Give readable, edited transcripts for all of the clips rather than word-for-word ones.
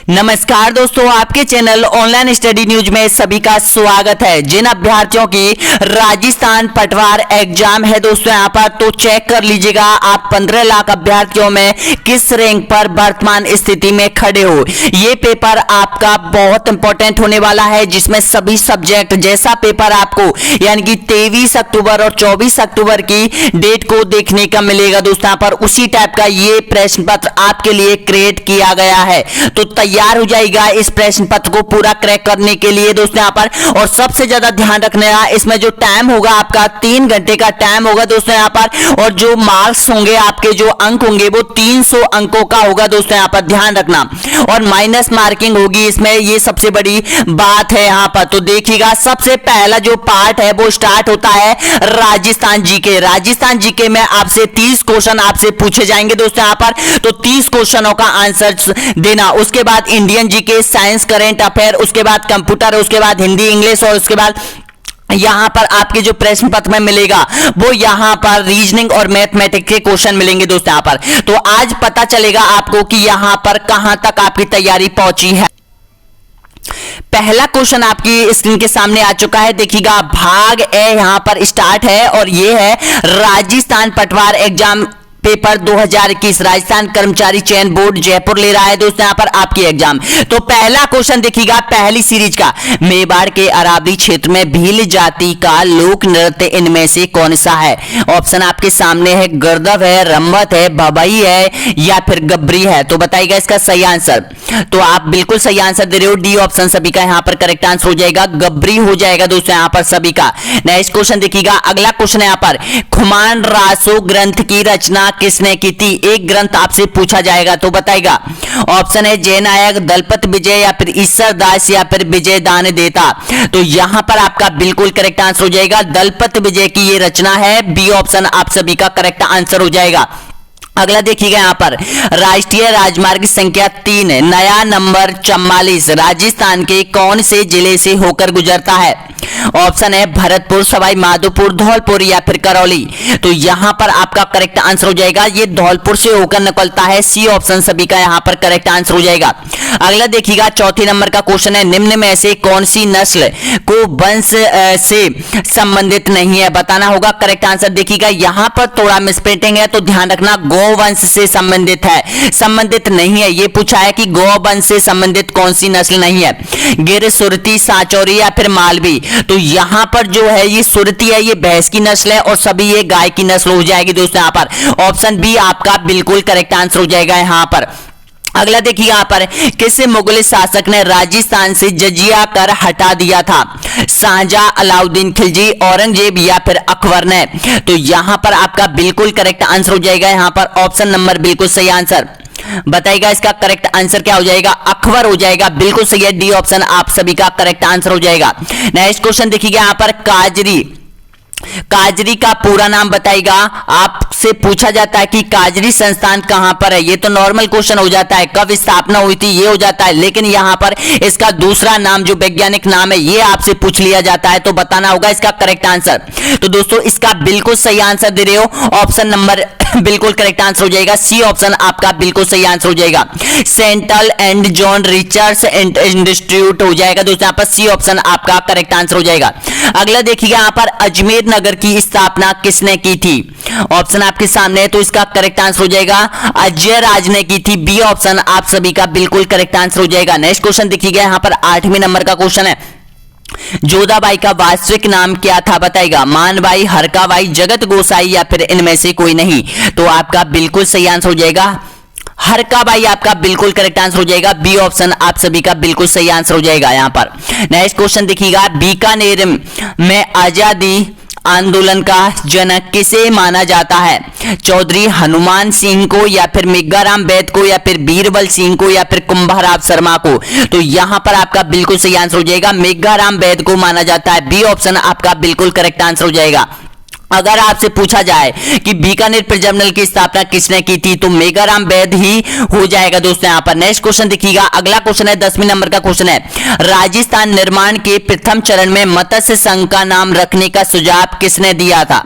नमस्कार दोस्तों, आपके चैनल ऑनलाइन स्टडी न्यूज में सभी का स्वागत है। जिन अभ्यर्थियों की राजस्थान पटवार एग्जाम है दोस्तों यहाँ पर, तो चेक कर लीजिएगा आप 15 लाख अभ्यर्थियों में किस रैंक पर वर्तमान स्थिति में खड़े हो। ये पेपर आपका बहुत इंपॉर्टेंट होने वाला है, जिसमें सभी सब्जेक्ट जैसा पेपर आपको यानी कि 23 अक्टूबर और 24 अक्टूबर की डेट को देखने का मिलेगा दोस्तों यहाँ पर, उसी टाइप का ये प्रश्न पत्र आपके लिए क्रिएट किया गया है। तो तैयार हो जाएगा इस प्रश्न पत्र को पूरा क्रैक करने के लिए दोस्तों यहाँ पर। और सबसे ज्यादा ध्यान रखने का, इसमें जो टाइम होगा आपका 3 घंटे का टाइम होगा दोस्तों यहाँ पर, और जो मार्क्स होंगे आपके, जो अंक होंगे वो 300 अंकों का होगा दोस्तों यहाँ पर, ध्यान रखना। और माइनस मार्किंग होगी इसमें, ये सबसे बड़ी बात है यहाँ पर। तो देखिएगा सबसे पहला जो पार्ट है वो स्टार्ट होता है राजस्थान जीके। राजस्थान जीके में आपसे 30 क्वेश्चन आपसे पूछे जाएंगे दोस्तों यहाँ पर, तो 30 क्वेश्चनों का आंसर देना। उसके बाद Indian GK, science, current affair, उसके बाद कंप्यूटर, उसके बाद हिंदी, इंग्लिश, और उसके बाद यहां पर आपके जो प्रश्न पत्र में मिलेगा वो यहां पर रीजनिंग और मैथमेटिक्स के क्वेश्चन मिलेंगे दोस्तों यहां पर। तो आज पता चलेगा आपको कि यहां पर कहां तक आपकी तैयारी पहुंची है। पहला क्वेश्चन आपकी स्क्रीन के सामने आ चुका है, देखिएगा भाग ए यहां पर स्टार्ट है, और ये है राजस्थान पटवार एग्जाम पेपर 2021 राजस्थान कर्मचारी चयन बोर्ड जयपुर ले रहा है दोस्तों यहाँ पर आपकी एग्जाम। तो पहला क्वेश्चन देखिएगा पहली सीरीज का, मेवाड़ के अरावली क्षेत्र में भील जाति का लोक नृत्य इनमें से कौन सा है। ऑप्शन आपके सामने है, गर्दव है, रम्मत है, भभई है, या फिर गब्री है। तो बताइएगा इसका सही आंसर। तो आप बिल्कुल सही आंसर दे रहे हो, डी ऑप्शन सभी का यहाँ पर करेक्ट आंसर हो जाएगा, गब्री हो जाएगा दोस्तों यहाँ पर सभी का। नेक्स्ट क्वेश्चन देखिएगा, अगला क्वेश्चन यहाँ पर, खुमान रासो ग्रंथ की रचना किसने की थी। एक ग्रंथ आपसे पूछा जाएगा, तो बताएगा। ऑप्शन है जयनायक, दलपत विजय, या फिर ईश्वर दास, या फिर विजय दान देता। तो यहां पर आपका बिल्कुल करेक्ट आंसर हो जाएगा, दलपत विजय की ये रचना है, बी ऑप्शन आप सभी का करेक्ट आंसर हो जाएगा। अगला देखिएगा यहां पर, राष्ट्रीय राजमार्ग संख्या 3 नया नंबर 44 राजस्थान के कौन से जिले से होकर गुजरता है। ऑप्शन है भरतपुर, सवाई माधोपुर, धौलपुर, या फिर करौली। तो यहां पर आपका करेक्ट आंसर हो जाएगा, ये धौलपुर से होकर निकलता है, सी ऑप्शन सभी का यहां पर करेक्ट आंसर हो जाएगा। अगला देखिएगा चौथे नंबर का क्वेश्चन है, निम्न में से कौन सी नस्ल को वंश से संबंधित नहीं है, बताना होगा। करेक्ट आंसर देखिएगा यहां पर थोड़ा मिसप्रिंटिंग है, तो ध्यान रखना, गौवंश से संबंधित है, संबंधित नहीं है। ये पूछा है कि गौवंश से संबंधित कौन सी नस्ल नहीं है, गिर, सुरती, सांचौरी, या फिर मालवी। तो यहां पर जो है ये सुरती है, ये भैंस की नस्ल है, और सभी ये गाय की नस्ल हो जाएगी दोस्तों यहां पर। ऑप्शन बी आपका बिल्कुल करेक्ट आंसर हो जाएगा यहां पर। अगला देखिए यहां पर, किस मुगल शासक ने राजस्थान से जजिया कर हटा दिया था। शाहजहां, अलाउद्दीन खिलजी, औरंगजेब, या फिर अकबर ने। तो यहां पर आपका बिल्कुल करेक्ट आंसर हो जाएगा यहां पर, ऑप्शन नंबर बिल्कुल सही आंसर। बताइएगा इसका करेक्ट आंसर क्या हो जाएगा, अकबर हो जाएगा, बिल्कुल सही है, डी ऑप्शन आप सभी का करेक्ट आंसर हो जाएगा। नेक्स्ट क्वेश्चन देखिएगा यहां पर, काजरी का पूरा नाम बताइएगा। आपसे पूछा जाता है कि काजरी संस्थान कहां पर है, ये तो नॉर्मल क्वेश्चन हो जाता है, कब स्थापना हुई थी ये हो जाता है, लेकिन यहां पर इसका दूसरा नाम जो वैज्ञानिक नाम है ये आपसे पूछ लिया जाता है, तो बताना होगा इसका करेक्ट आंसर। तो दोस्तों इसका बिल्कुल सही आंसर दे रहे हो, ऑप्शन नंबर बिल्कुल करेक्ट आंसर हो जाएगा, सी ऑप्शन आपका बिल्कुल सही आंसर हो जाएगा, central and John research institute हो जाएगा दोस्तों यहाँ पर, सी ऑप्शन आपका करेक्ट आंसर हो जाएगा। अगला देखिएगा यहाँ पर, अजमेर नगर की स्थापना किसने की थी। ऑप्शन आपके सामने है, तो इसका करेक्ट आंसर हो जाएगा अजय राज ने की थी, बी ऑप्शन आप सभी का बिल्कुल करेक्ट आंसर हो जाएगा। नेक्स्ट क्वेश्चन देखिएगा यहाँ पर 8वें नंबर का क्वेश्चन है, जोधाबाई का वास्तविक नाम क्या था, बताएगा। मानबाई, हरकाबाई, जगत गोसाई, या फिर इनमें से कोई नहीं। तो आपका बिल्कुल सही आंसर हो जाएगा हरकाबाई, आपका बिल्कुल करेक्ट आंसर हो जाएगा, बी ऑप्शन आप सभी का बिल्कुल सही आंसर हो जाएगा यहां पर। नेक्स्ट क्वेश्चन देखिएगा, बीकानेर में आजादी आंदोलन का जनक किसे माना जाता है। चौधरी हनुमान सिंह को, या फिर मेघाराम वैद को, या फिर बीरबल सिंह को, या फिर कुंभाराव शर्मा को। तो यहां पर आपका बिल्कुल सही आंसर हो जाएगा, मेघाराम वैद को माना जाता है, बी ऑप्शन आपका बिल्कुल करेक्ट आंसर हो जाएगा। अगर आपसे पूछा जाए कि बीकानेर ट्रिब्यूनल की स्थापना किसने की थी, तो मेघाराम वैद ही हो जाएगा दोस्तों यहाँ पर। नेक्स्ट क्वेश्चन देखिएगा, अगला क्वेश्चन है 10वें नंबर का क्वेश्चन है, राजस्थान निर्माण के प्रथम चरण में मत्स्य संघ का नाम रखने का सुझाव किसने दिया था।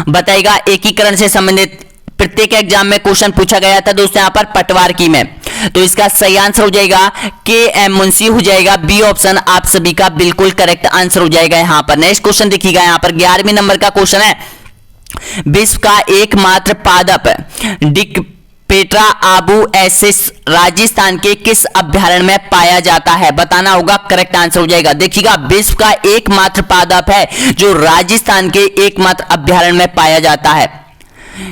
बताइएगा, एकीकरण से संबंधित प्रत्येक एग्जाम में क्वेश्चन पूछा गया था दोस्तों यहाँ पर पटवार की में। तो इसका सही आंसर हो जाएगा के एम मुंशी हो जाएगा। बी ऑप्शन आप सभी का बिल्कुल करेक्ट आंसर हो जाएगा यहां पर। नेक्स्ट क्वेश्चन देखिएगा, यहां पर 11वें नंबर का क्वेश्चन है, विश्व का एकमात्र पादप डिकपेट्रा आबू एसिस राजस्थान के किस अभ्यारण्य में पाया जाता है? बताना होगा, करेक्ट आंसर हो जाएगा। देखिएगा, विश्व का एकमात्र पादप है जो राजस्थान के एकमात्र अभ्यारण्य में पाया जाता है,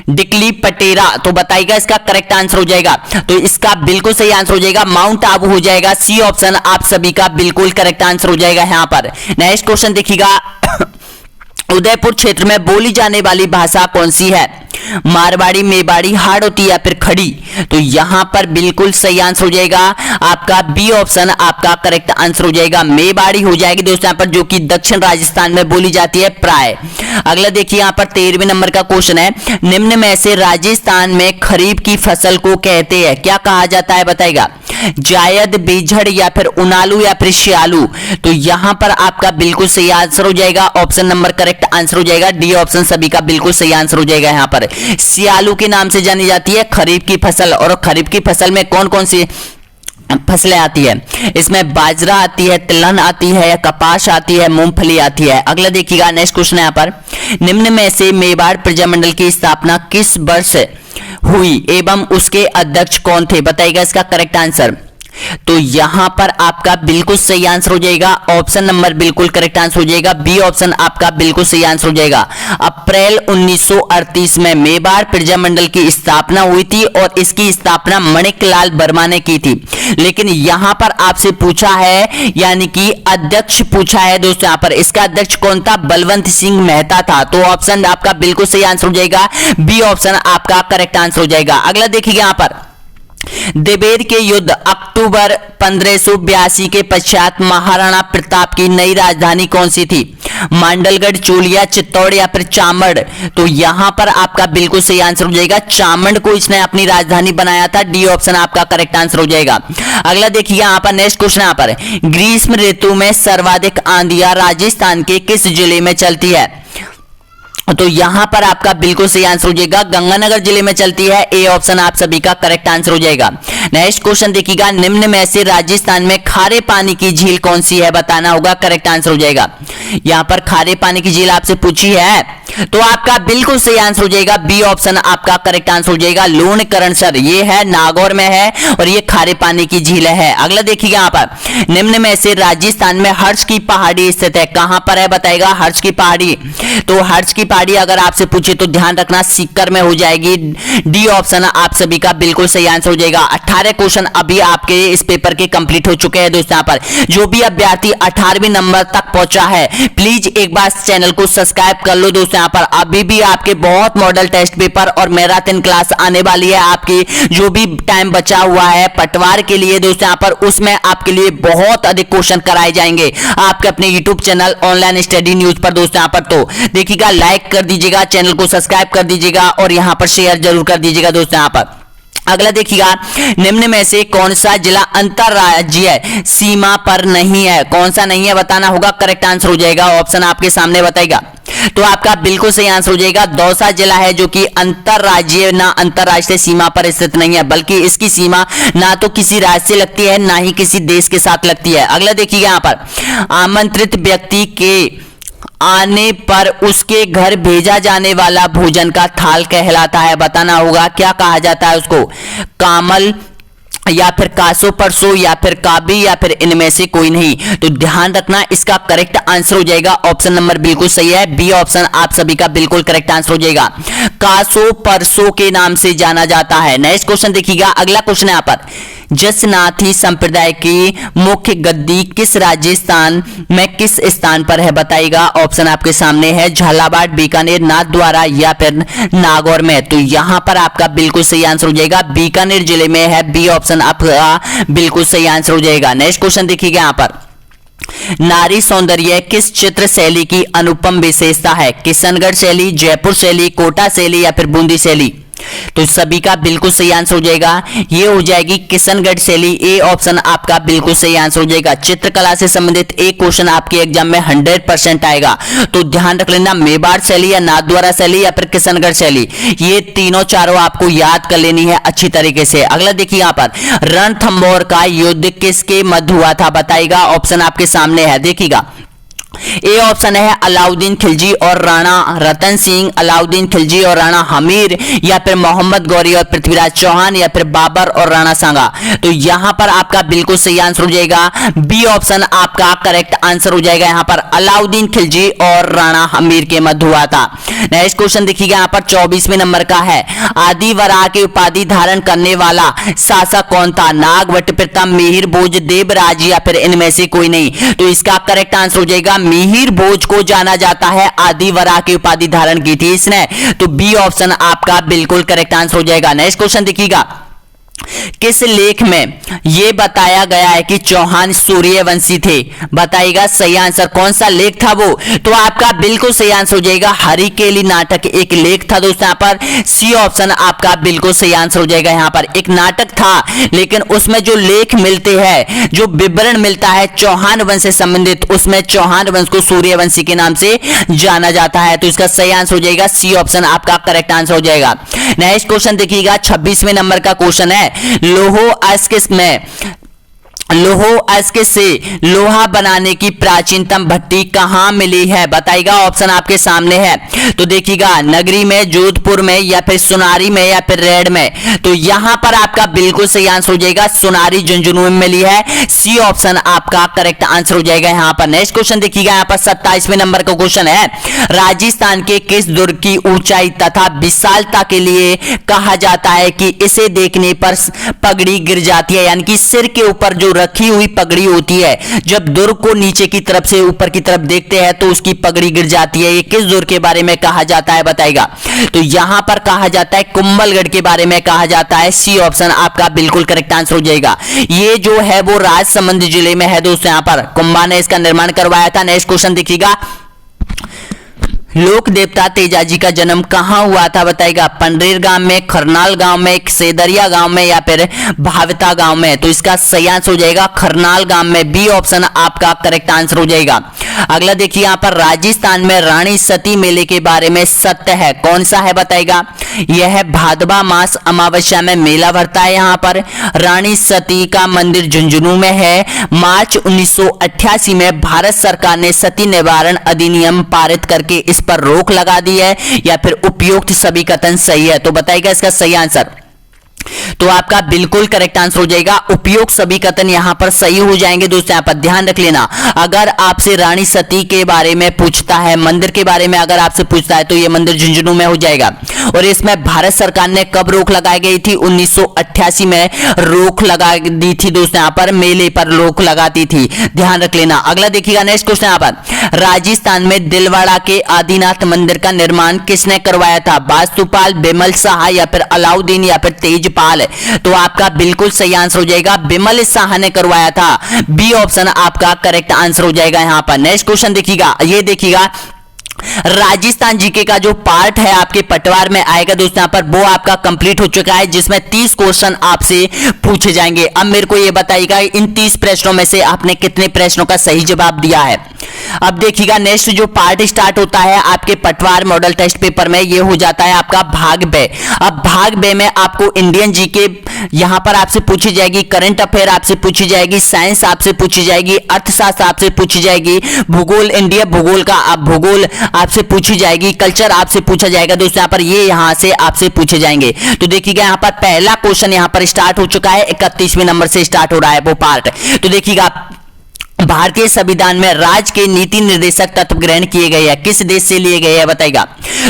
डिकली पटेरा। तो बताइएगा इसका करेक्ट आंसर हो जाएगा। तो इसका बिल्कुल सही आंसर हो जाएगा माउंट आबू हो जाएगा। सी ऑप्शन आप सभी का बिल्कुल करेक्ट आंसर हो जाएगा यहां पर। नेक्स्ट क्वेश्चन देखिएगा, उदयपुर क्षेत्र में बोली जाने वाली भाषा कौन सी है? मारवाड़ी, मेवाड़ी, हाड़ौती या फिर खड़ी? तो यहां पर बिल्कुल सही आंसर हो जाएगा आपका बी ऑप्शन आपका करेक्ट आंसर हो जाएगा, मेवाड़ी हो जाएगी दोस्तों यहां पर, जो कि दक्षिण राजस्थान में बोली जाती है प्राय। अगला देखिए यहां पर 13वें नंबर का क्वेश्चन है, निम्न में से राजस्थान में खरीफ की फसल को कहते हैं क्या कहा जाता है? बताएगा, जायद, बीझड़ या फिर उनालू या फिर श्यालू? तो यहां पर आपका बिल्कुल सही आंसर हो जाएगा, ऑप्शन नंबर करेक्ट आंसर हो जाएगा, डी ऑप्शन सभी का बिल्कुल सही आंसर हो जाएगा। यहां पर श्यालू के नाम से जानी जाती है खरीफ की फसल। और खरीफ की फसल में कौन कौन सी फसलें आती है? इसमें बाजरा आती है, तिलहन आती है, कपास आती है, मूंगफली आती है। अगला देखिएगा, नेक्स्ट क्वेश्चन है यहाँ पर, निम्न में से मेवाड़ प्रजामंडल की स्थापना किस वर्ष हुई एवं उसके अध्यक्ष कौन थे? बताइएगा इसका करेक्ट आंसर। तो यहां पर आपका बिल्कुल सही आंसर हो जाएगा, ऑप्शन नंबर बिल्कुल करेक्ट आंसर हो जाएगा, बी ऑप्शन आपका बिल्कुल सही आंसर हो जाएगा। अप्रैल 1938 में मेवाड़ प्रजामंडल की स्थापना हुई थी और इसकी स्थापना माणिकलाल वर्मा ने की थी। लेकिन यहां पर आपसे पूछा है, यानी कि अध्यक्ष पूछा है दोस्तों, यहां पर इसका अध्यक्ष कौन था? बलवंत सिंह मेहता था। तो ऑप्शन आपका बिल्कुल सही आंसर हो जाएगा, बी ऑप्शन आपका करेक्ट आंसर हो जाएगा। अगला देखिए यहां पर, देवेर के युद्ध अक्टूबर 1582 के पश्चात महाराणा प्रताप की नई राजधानी कौन सी थी? मांडलगढ़, चोलिया, चित्तौड़ या फिर चामड़? तो यहां पर आपका बिल्कुल सही आंसर हो जाएगा, चामड़ को इसने अपनी राजधानी बनाया था, डी ऑप्शन आपका करेक्ट आंसर हो जाएगा। अगला देखिए यहां पर, नेक्स्ट क्वेश्चन यहां पर, ग्रीष्म ऋतु में सर्वाधिक आंधियां राजस्थान के किस जिले में चलती है? तो यहां पर आपका बिल्कुल सही आंसर हो जाएगा, गंगानगर जिले में चलती है, ए ऑप्शन आप सभी का करेक्ट आंसर हो जाएगा। नेक्स्ट क्वेश्चन देखिएगा, निम्न में से राजस्थान में खारे पानी की झील कौन सी है? बताना होगा, करेक्ट आंसर हो जाएगा। यहां पर खारे पानी की झील आपसे पूछी है, तो आपका बिल्कुल सही आंसर हो जाएगा, बी ऑप्शन आपका करेक्ट आंसर हो जाएगा, लूणकरणसर। ये है नागौर में है और ये खारे पानी की झील है। अगला देखिएगा यहां पर, निम्न में से राजस्थान में हर्ष की पहाड़ी स्थित है, कहां पर है? बताएगा हर्ष की पहाड़ी। तो हर्ष की पहाड़ी अगर आपसे पूछे तो ध्यान रखना सीकर में हो जाएगी, डी ऑप्शन आप सभी का बिल्कुल सही आंसर हो जाएगा। 18 क्वेश्चन अभी आपके इस पेपर के कंप्लीट हो चुके हैं दोस्तों। यहां पर जो भी अभ्यर्थी 18वें नंबर तक पहुंचा है, प्लीज एक बार चैनल को सब्सक्राइब कर लो दोस्तों। यहां पर अभी भी आपके बहुत मॉडल टेस्ट पेपर और मैराथन क्लास आने वाली है, आपकी जो भी टाइम बचा हुआ है पटवार के लिए दोस्तों, यहां पर उसमें आपके लिए बहुत अधिक क्वेश्चन कराए जाएंगे आपके अपने YouTube channel online study news पर दोस्तों। यहां पर तो देखिएगा, लाइक कर दीजिएगा, चैनल को सब्सक्राइब कर दीजिएगा और यहां पर शेयर जरूर कर दीजिएगा दोस्तों। यहां पर अगला देखिएगा, निम्न में से कौन सा जिला अंतरराज्यीय सीमा पर नहीं है? कौन सा नहीं है बताना होगा, करेक्ट आंसर हो जाएगा, ऑप्शन आपके सामने बताएगा। तो आपका बिल्कुल सही आंसर हो जाएगा, दौसा जिला है जो कि अंतरराज्यीय ना अंतरराष्ट्रीय सीमा पर स्थित नहीं है, बल्कि इसकी सीमा ना तो किसी राज्य से लगती है ना ही किसी देश के साथ लगती है। अगला देखिएगा यहां पर, आमंत्रित व्यक्ति के आने पर उसके घर भेजा जाने वाला भोजन का थाल कहलाता है, बताना होगा क्या कहा जाता है उसको? कामल या फिर कासो परसो या फिर काबी या फिर इनमें से कोई नहीं। तो ध्यान रखना, इसका करेक्ट आंसर हो जाएगा, ऑप्शन नंबर बिल्कुल सही है, बी ऑप्शन आप सभी का बिल्कुल करेक्ट आंसर हो जाएगा, कासो परसो के नाम से जाना जाता है। नेक्स्ट क्वेश्चन देखिएगा, अगला क्वेश्चन है यहाँ पर, जसनाथी संप्रदाय की मुख्य गद्दी किस राजस्थान में किस स्थान पर है? बताइएगा, ऑप्शन आपके सामने है, झालावाड़, बीकानेर, नाथद्वारा या फिर नागौर में। तो यहां पर आपका बिल्कुल सही आंसर हो जाएगा, बीकानेर जिले में है, बी ऑप्शन आपका बिल्कुल सही आंसर हो जाएगा। नेक्स्ट क्वेश्चन देखिएगा यहां पर, नारी सौंदर्य किस चित्र शैली की अनुपम विशेषता है? किशनगढ़ शैली, जयपुर शैली, कोटा शैली या फिर बूंदी शैली? तो सभी का बिल्कुल सही आंसर हो जाएगा, ये हो जाएगी किशनगढ़ शैली। ए ऑप्शन आपका बिल्कुल सही आंसर हो जाएगा। चित्रकला से संबंधित एक क्वेश्चन आपके एग्जाम में 100% आएगा, तो ध्यान रख लेना, मेवाड़ शैली या नाथद्वारा शैली या फिर किशनगढ़ शैली, ये तीनों चारों आपको याद कर लेनी है अच्छी तरीके से। अगला देखिए यहाँ पर रणथंभौर का युद्ध किसके मध्य हुआ था, बताइएगा। ऑप्शन आपके सामने है, देखिएगा। ए ऑप्शन है अलाउद्दीन खिलजी और राणा रतन सिंह, अलाउद्दीन खिलजी और राणा हमीर, या फिर मोहम्मद गौरी और पृथ्वीराज चौहान, या फिर बाबर और राणा सांगा। तो यहां पर आपका बिल्कुल सही आंसर हो जाएगा, बी ऑप्शन आपका करेक्ट आंसर हो जाएगा। यहां पर अलाउद्दीन खिलजी और राणा हमीर के मध्य हुआ था। नेक्स्ट क्वेश्चन देखिएगा, यहां पर 24वें नंबर का है, आदिवराह की उपाधि धारण करने वाला शासक कौन था, नाग, वटप्रथम, मिहिर भोज, देवराज, या फिर इनमें से कोई नहीं। तो इसका करेक्ट आंसर हो जाएगा मिहिर भोज को जाना जाता है, आदिवराह की उपाधि धारण की थी इसने। तो बी ऑप्शन आपका बिल्कुल करेक्ट आंसर हो जाएगा। नेक्स्ट क्वेश्चन देखिएगा, किस लेख में यह बताया गया है कि चौहान सूर्यवंशी थे, बताइएगा सही आंसर। कौन सा लेख था वो, तो आपका बिल्कुल सही आंसर हो जाएगा हरिकेली नाटक एक लेख था दोस्तों। यहां पर सी ऑप्शन आपका बिल्कुल सही आंसर हो जाएगा। यहां पर एक नाटक था, लेकिन उसमें जो लेख मिलते हैं, जो विवरण मिलता है चौहान वंश से संबंधित, उसमें चौहान वंश को सूर्यवंशी के नाम से जाना जाता है। तो इसका सही आंसर हो जाएगा सी ऑप्शन आपका करेक्ट आंसर हो जाएगा। नेक्स्ट क्वेश्चन देखिएगा, 26वें नंबर का क्वेश्चन है, लोहो अयस्क में लोहो अयस्क से लोहा बनाने की प्राचीनतम भट्टी कहां मिली है, बताइएगा। ऑप्शन आपके सामने है, तो देखिएगा नगरी में, जोधपुर में, या फिर सुनारी में, या फिर रेड में। तो यहां पर आपका बिल्कुल सही आंसर हो जाएगा, सुनारी झुंझुनू में मिली है, सी ऑप्शन आपका करेक्ट आंसर हो जाएगा यहां पर। नेक्स्ट क्वेश्चन देखिएगा, यहां पर 27वें नंबर का क्वेश्चन है, राजस्थान के किस दुर्ग की ऊंचाई तथा विशालता के लिए कहा जाता है कि इसे देखने पर पगड़ी गिर जाती है, यानी कि सिर के ऊपर जो रखी हुई पगड़ी होती है, जब दुर्ग को नीचे की तरफ से ऊपर की तरफ देखते हैं तो उसकी पगड़ी गिर जाती है। ये किस दुर्ग के बारे में कहा जाता है, बताइएगा। तो यहां पर कहा जाता है कुंभलगढ़ के बारे में कहा जाता है, सी ऑप्शन आपका बिल्कुल करेक्ट आंसर हो जाएगा। ये जो है वो राजसमंद जिले में है दोस्तों, यहां पर कुंभा ने इसका निर्माण करवाया था। नेक्स्ट क्वेश्चन देखिएगा, लोक देवता तेजाजी का जन्म कहां हुआ था, बताएगा। पंडरीर गांव में, खरनाल गांव में, सेदरिया गांव में, या फिर भावता गांव में। तो इसका सही आंसर हो जाएगा खरनाल गांव में, बी ऑप्शन आपका करेक्ट आंसर हो जाएगा। अगला देखिए, यहां पर राजस्थान में रानी सती मेले के बारे में सत्य है, कौन सा है, बताएगा। यह है भादवा मास अमावस्या में मेला भरता है। यहां पर रानी सती का मंदिर झुंझुनू में है। मार्च 1988 में भारत सरकार ने सती निवारण अधिनियम पारित करके इस पर रोक लगा दी है, या फिर उपयुक्त सभी कथन सही है, तो बताइएगा इसका सही आंसर। तो आपका बिल्कुल करेक्ट आंसर हो जाएगा, उपयोग सभी कथन यहां पर सही हो जाएंगे दोस्तों। यहां पर ध्यान रख लेना, अगर आपसे रानी सती के बारे में पूछता है, मंदिर के बारे में अगर आपसे पूछता है, तो यह मंदिर झुंझुनू में हो जाएगा। और इसमें भारत सरकार ने कब रोक लगाई गई थी, 1988 में रोक लगा दी थी दोस्तों। यहां पर मेले पर रोक लगाती थी, ध्यान रख लेना। अगला देखिएगा, नेक्स्ट क्वेश्चन यहां पर, राजस्थान में दिलवाड़ा के आदिनाथ मंदिर का निर्माण किसने करवाया था, वास्तुपाल, बिमल शाह, या फिर अलाउद्दीन, या फिर तेजपाल। तो आपका बिल्कुल सही आंसर हो जाएगा, बिमल शाह ने करवाया था, बी ऑप्शन आपका करेक्ट आंसर हो जाएगा यहां पर। नेक्स्ट क्वेश्चन देखिएगा, ये देखिएगा राजस्थान जीके का जो पार्ट है आपके पटवार में आएगा दोस्तों, यहां पर वो आपका कंप्लीट हो चुका है, जिसमें 30 क्वेश्चन आपसे पूछे जाएंगे। अब मेरे को ये बताइएगा, इन 30 प्रश्नों में से आपने कितने प्रश्नों का सही जवाब दिया है। अब देखिएगा, नेक्स्ट जो पार्ट स्टार्ट होता है आपके पटवार मॉडल टेस्ट पेपर में, ये हो जाता है आपका भाग बे। अब भाग बे में आपको इंडियन जीके यहां पर आपसे पूछी जाएगी, करंट अफेयर आपसे पूछी जाएगी, साइंस आपसे पूछी जाएगी, अर्थशास्त्र आपसे पूछी जाएगी, भूगोल, इंडिया भूगोल का भूगोल आपसे पूछी जाएगी, कल्चर आपसे पूछा जाएगा दोस्तों। यहां पर ये यहां से आपसे पूछे जाएंगे। तो देखिएगा, यहां पर पहला क्वेश्चन यहां पर स्टार्ट हो चुका है, 31वें नंबर से स्टार्ट हो रहा है वो पार्ट। तो देखिएगा, भारतीय संविधान में राज्य के नीति निर्देशक तत्व ग्रहण किए गए हैं, किस देश से लिए गए हैं, बताइएगा।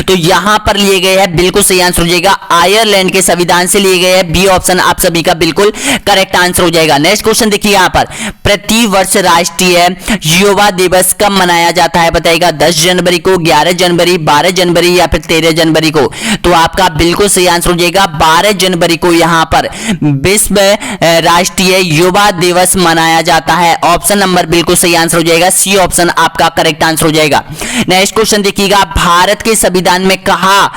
तो यहां पर लिए गए हैं, बिल्कुल सही आंसर हो जाएगा, आयरलैंड के संविधान से लिए गए हैं, बी ऑप्शन आप सभी का बिल्कुल करेक्ट आंसर हो जाएगा। नेक्स्ट क्वेश्चन देखिए, यहां पर प्रति वर्ष राष्ट्रीय युवा दिवस कब मनाया जाता है, बताइएगा। 10 जनवरी को, 11 जनवरी, 12 जनवरी, या फिर 13 जनवरी को। तो आपका बिल्कुल सही आंसर हो जाएगा, 12 जनवरी को यहां पर विश्व राष्ट्रीय युवा दिवस मनाया जाता है। ऑप्शन नंबर बिल्कुल सही आंसर हो जाएगा, सी ऑप्शन आपका करेक्ट आंसर हो जाएगा। नेक्स्ट क्वेश्चन देखिएगा, भारत के संविधान में कहा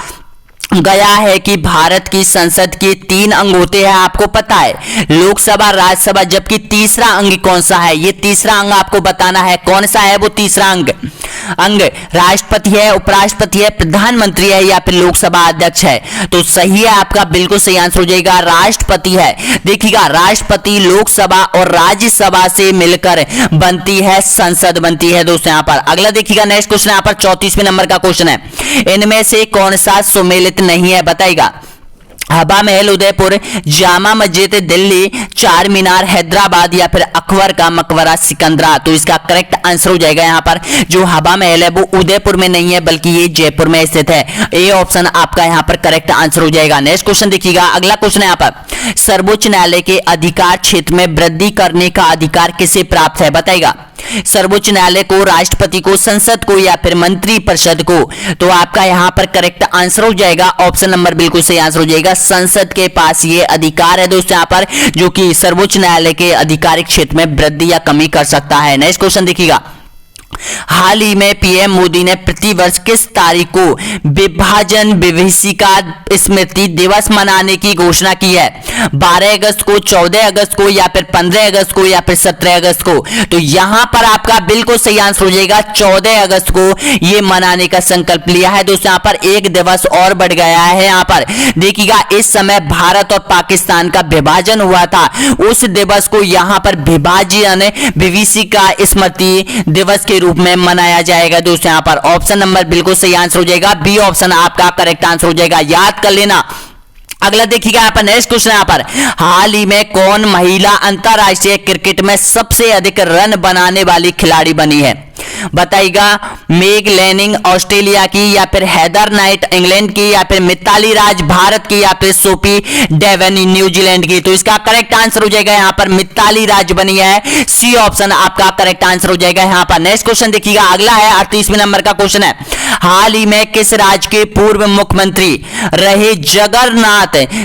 गया है कि भारत की संसद के 3 अंग होते हैं, आपको पता है, लोकसभा, राज्यसभा, जबकि तीसरा अंग कौन सा है, ये तीसरा अंग आपको बताना है। कौन सा है वो तीसरा अंग राष्ट्रपति है, उपराष्ट्रपति है, प्रधानमंत्री है या फिर लोकसभा अध्यक्ष है? तो सही है आपका, बिल्कुल सही आंसर हो जाएगा राष्ट्रपति है। देखिएगा, राष्ट्रपति, लोकसभा और राज्यसभा से मिलकर बनती है संसद, बनती है दोस्तों। यहां पर अगला देखिएगा, नेक्स्ट क्वेश्चन यहां पर 34वें नंबर का क्वेश्चन है, इनमें से कौन सा सुमेलित नहीं है, बताइएगा। हवा महल उदयपुर, जामा मस्जिद दिल्ली, चार मीनार हैदराबाद या फिर अकबर का मकबरा सिकंदरा? तो इसका करेक्ट आंसर हो जाएगा यहाँ पर जो हवा महल है वो उदयपुर में नहीं है बल्कि ये जयपुर में स्थित है। ए ऑप्शन आपका यहाँ पर करेक्ट आंसर हो जाएगा। नेक्स्ट क्वेश्चन देखिएगा, अगला क्वेश्चन है यहाँ पर, सर्वोच्च न्यायालय के अधिकार क्षेत्र में वृद्धि करने का अधिकार किसे प्राप्त है, बताइएगा। सर्वोच्च न्यायालय को, राष्ट्रपति को, संसद को या फिर मंत्री परिषद को? तो आपका यहां पर करेक्ट आंसर हो जाएगा ऑप्शन नंबर बिल्कुल सही आंसर हो जाएगा, संसद के पास ये अधिकार है दोस्तों यहां पर, जो कि सर्वोच्च न्यायालय के अधिकारिक क्षेत्र में वृद्धि या कमी कर सकता है। नेक्स्ट क्वेश्चन देखिएगा, हाल ही में पीएम मोदी ने प्रतिवर्ष किस तारीख को विभाजन विभीषिका स्मृति दिवस मनाने की घोषणा की है? 12 अगस्त को, 14 अगस्त को या फिर 15 अगस्त को या फिर 17 अगस्त को? तो यहां पर आपका बिल्कुल सही आंसर हो जाएगा 14 अगस्त को यह मनाने का संकल्प लिया है दोस्तों। यहां पर एक दिवस और बढ़ गया है। यहां पर देखिएगा, इस समय भारत और पाकिस्तान का विभाजन हुआ था, उस दिवस को यहां पर विभाजन विभीषिका स्मृति दिवस के रूप में मनाया जाएगा दोस्तों। यहां पर ऑप्शन नंबर बिल्कुल सही आंसर हो जाएगा, बी ऑप्शन आपका करेक्ट आंसर हो जाएगा, याद कर लेना। अगला देखिएगा यहाँ पर, नेक्स्ट क्वेश्चन यहाँ पर, हाल ही में कौन महिला अंतरराष्ट्रीय क्रिकेट में सबसे अधिक रन बनाने वाली खिलाड़ी बनी है? बताइएगा, मेग लैनिंग ऑस्ट्रेलिया की या फिर हैदर नाइट इंग्लैंड की या फिर मिताली राज भारत की या फिर सोफी डेवनी न्यूजीलैंड की? तो इसका करेक्ट आंसर हो जाएगा यहाँ पर मिताली राज बनी है, सी ऑप्शन आपका करेक्ट आंसर हो जाएगा यहाँ पर। नेक्स्ट क्वेश्चन देखिएगा, अगला है 38वें नंबर का क्वेश्चन है, हाल ही में किस राज्य के पूर्व मुख्यमंत्री रहे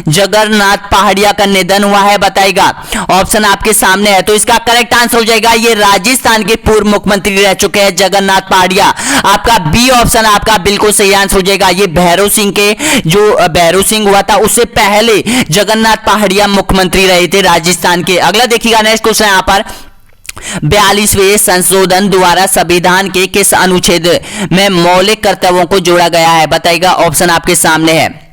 जगन्नाथ पहाड़िया का निधन हुआ है? बताइएगा, ऑप्शन आपके सामने है। तो इसका करेक्ट आंसर हो जाएगा, ये राजस्थान के पूर्व मुख्यमंत्री रह चुके हैं जगन्नाथ पहाड़िया। आपका बी ऑप्शन आपका बिल्कुल सही आंसर हो जाएगा, ये भैरव सिंह के जो भैरव सिंह हुआ था उससे पहले जगन्नाथ पहाड़िया मुख्यमंत्री रहे थे राजस्थान के। अगला देखिएगा, नेक्स्ट क्वेश्चन यहां पर, 42वें संशोधन द्वारा संविधान के किस अनुच्छेद में मौलिक कर्तव्यों को जोड़ा गया है? बताइएगा, ऑप्शन आपके सामने है।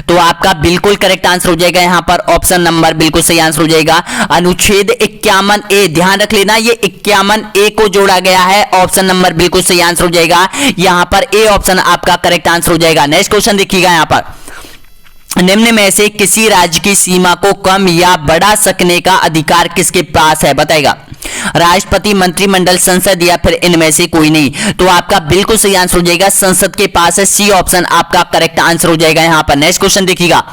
तो आपका बिल्कुल करेक्ट आंसर हो जाएगा यहाँ पर ऑप्शन नंबर बिल्कुल सही आंसर हो जाएगा, अनुच्छेद 51A। ध्यान रख लेना, ये 51A को जोड़ा गया है, ऑप्शन नंबर बिल्कुल सही आंसर हो जाएगा यहाँ पर, ए ऑप्शन आपका करेक्ट आंसर हो जाएगा। नेक्स्ट क्वेश्चन देखिएगा यहाँ पर, निम्न में से किसी राज्य की सीमा को कम या बढ़ा सकने का अधिकार किसके पास है? बताएगा, राष्ट्रपति, मंत्रिमंडल, संसद या फिर इनमें से कोई नहीं? तो आपका बिल्कुल सही आंसर हो जाएगा, संसद के पास है, सी ऑप्शन आपका करेक्ट आंसर हो जाएगा यहाँ पर। नेक्स्ट क्वेश्चन देखिएगा,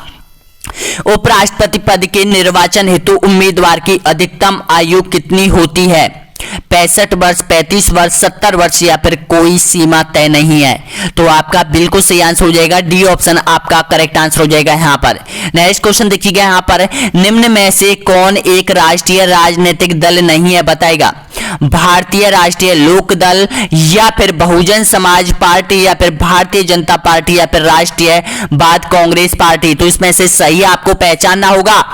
उपराष्ट्रपति पद के निर्वाचन हेतु उम्मीदवार की अधिकतम आयु कितनी होती है? 65 वर्ष, 35 वर्ष, 70 वर्ष या फिर कोई सीमा तय नहीं है? तो आपका बिल्कुल सही आंसर हो जाएगा, डी ऑप्शन आपका करेक्ट आंसर हो जाएगा यहाँ पर। नेक्स्ट क्वेश्चन देखिएगा यहाँ पर, निम्न में से कौन एक राष्ट्रीय राजनीतिक दल नहीं है? बताएगा, भारतीय राष्ट्रीय लोक दल या फिर बहुजन समाज पार्टी या फिर भारतीय जनता पार्टी या फिर राष्ट्रीय बाद कांग्रेस पार्टी? तो इसमें से सही आपको पहचानना होगा।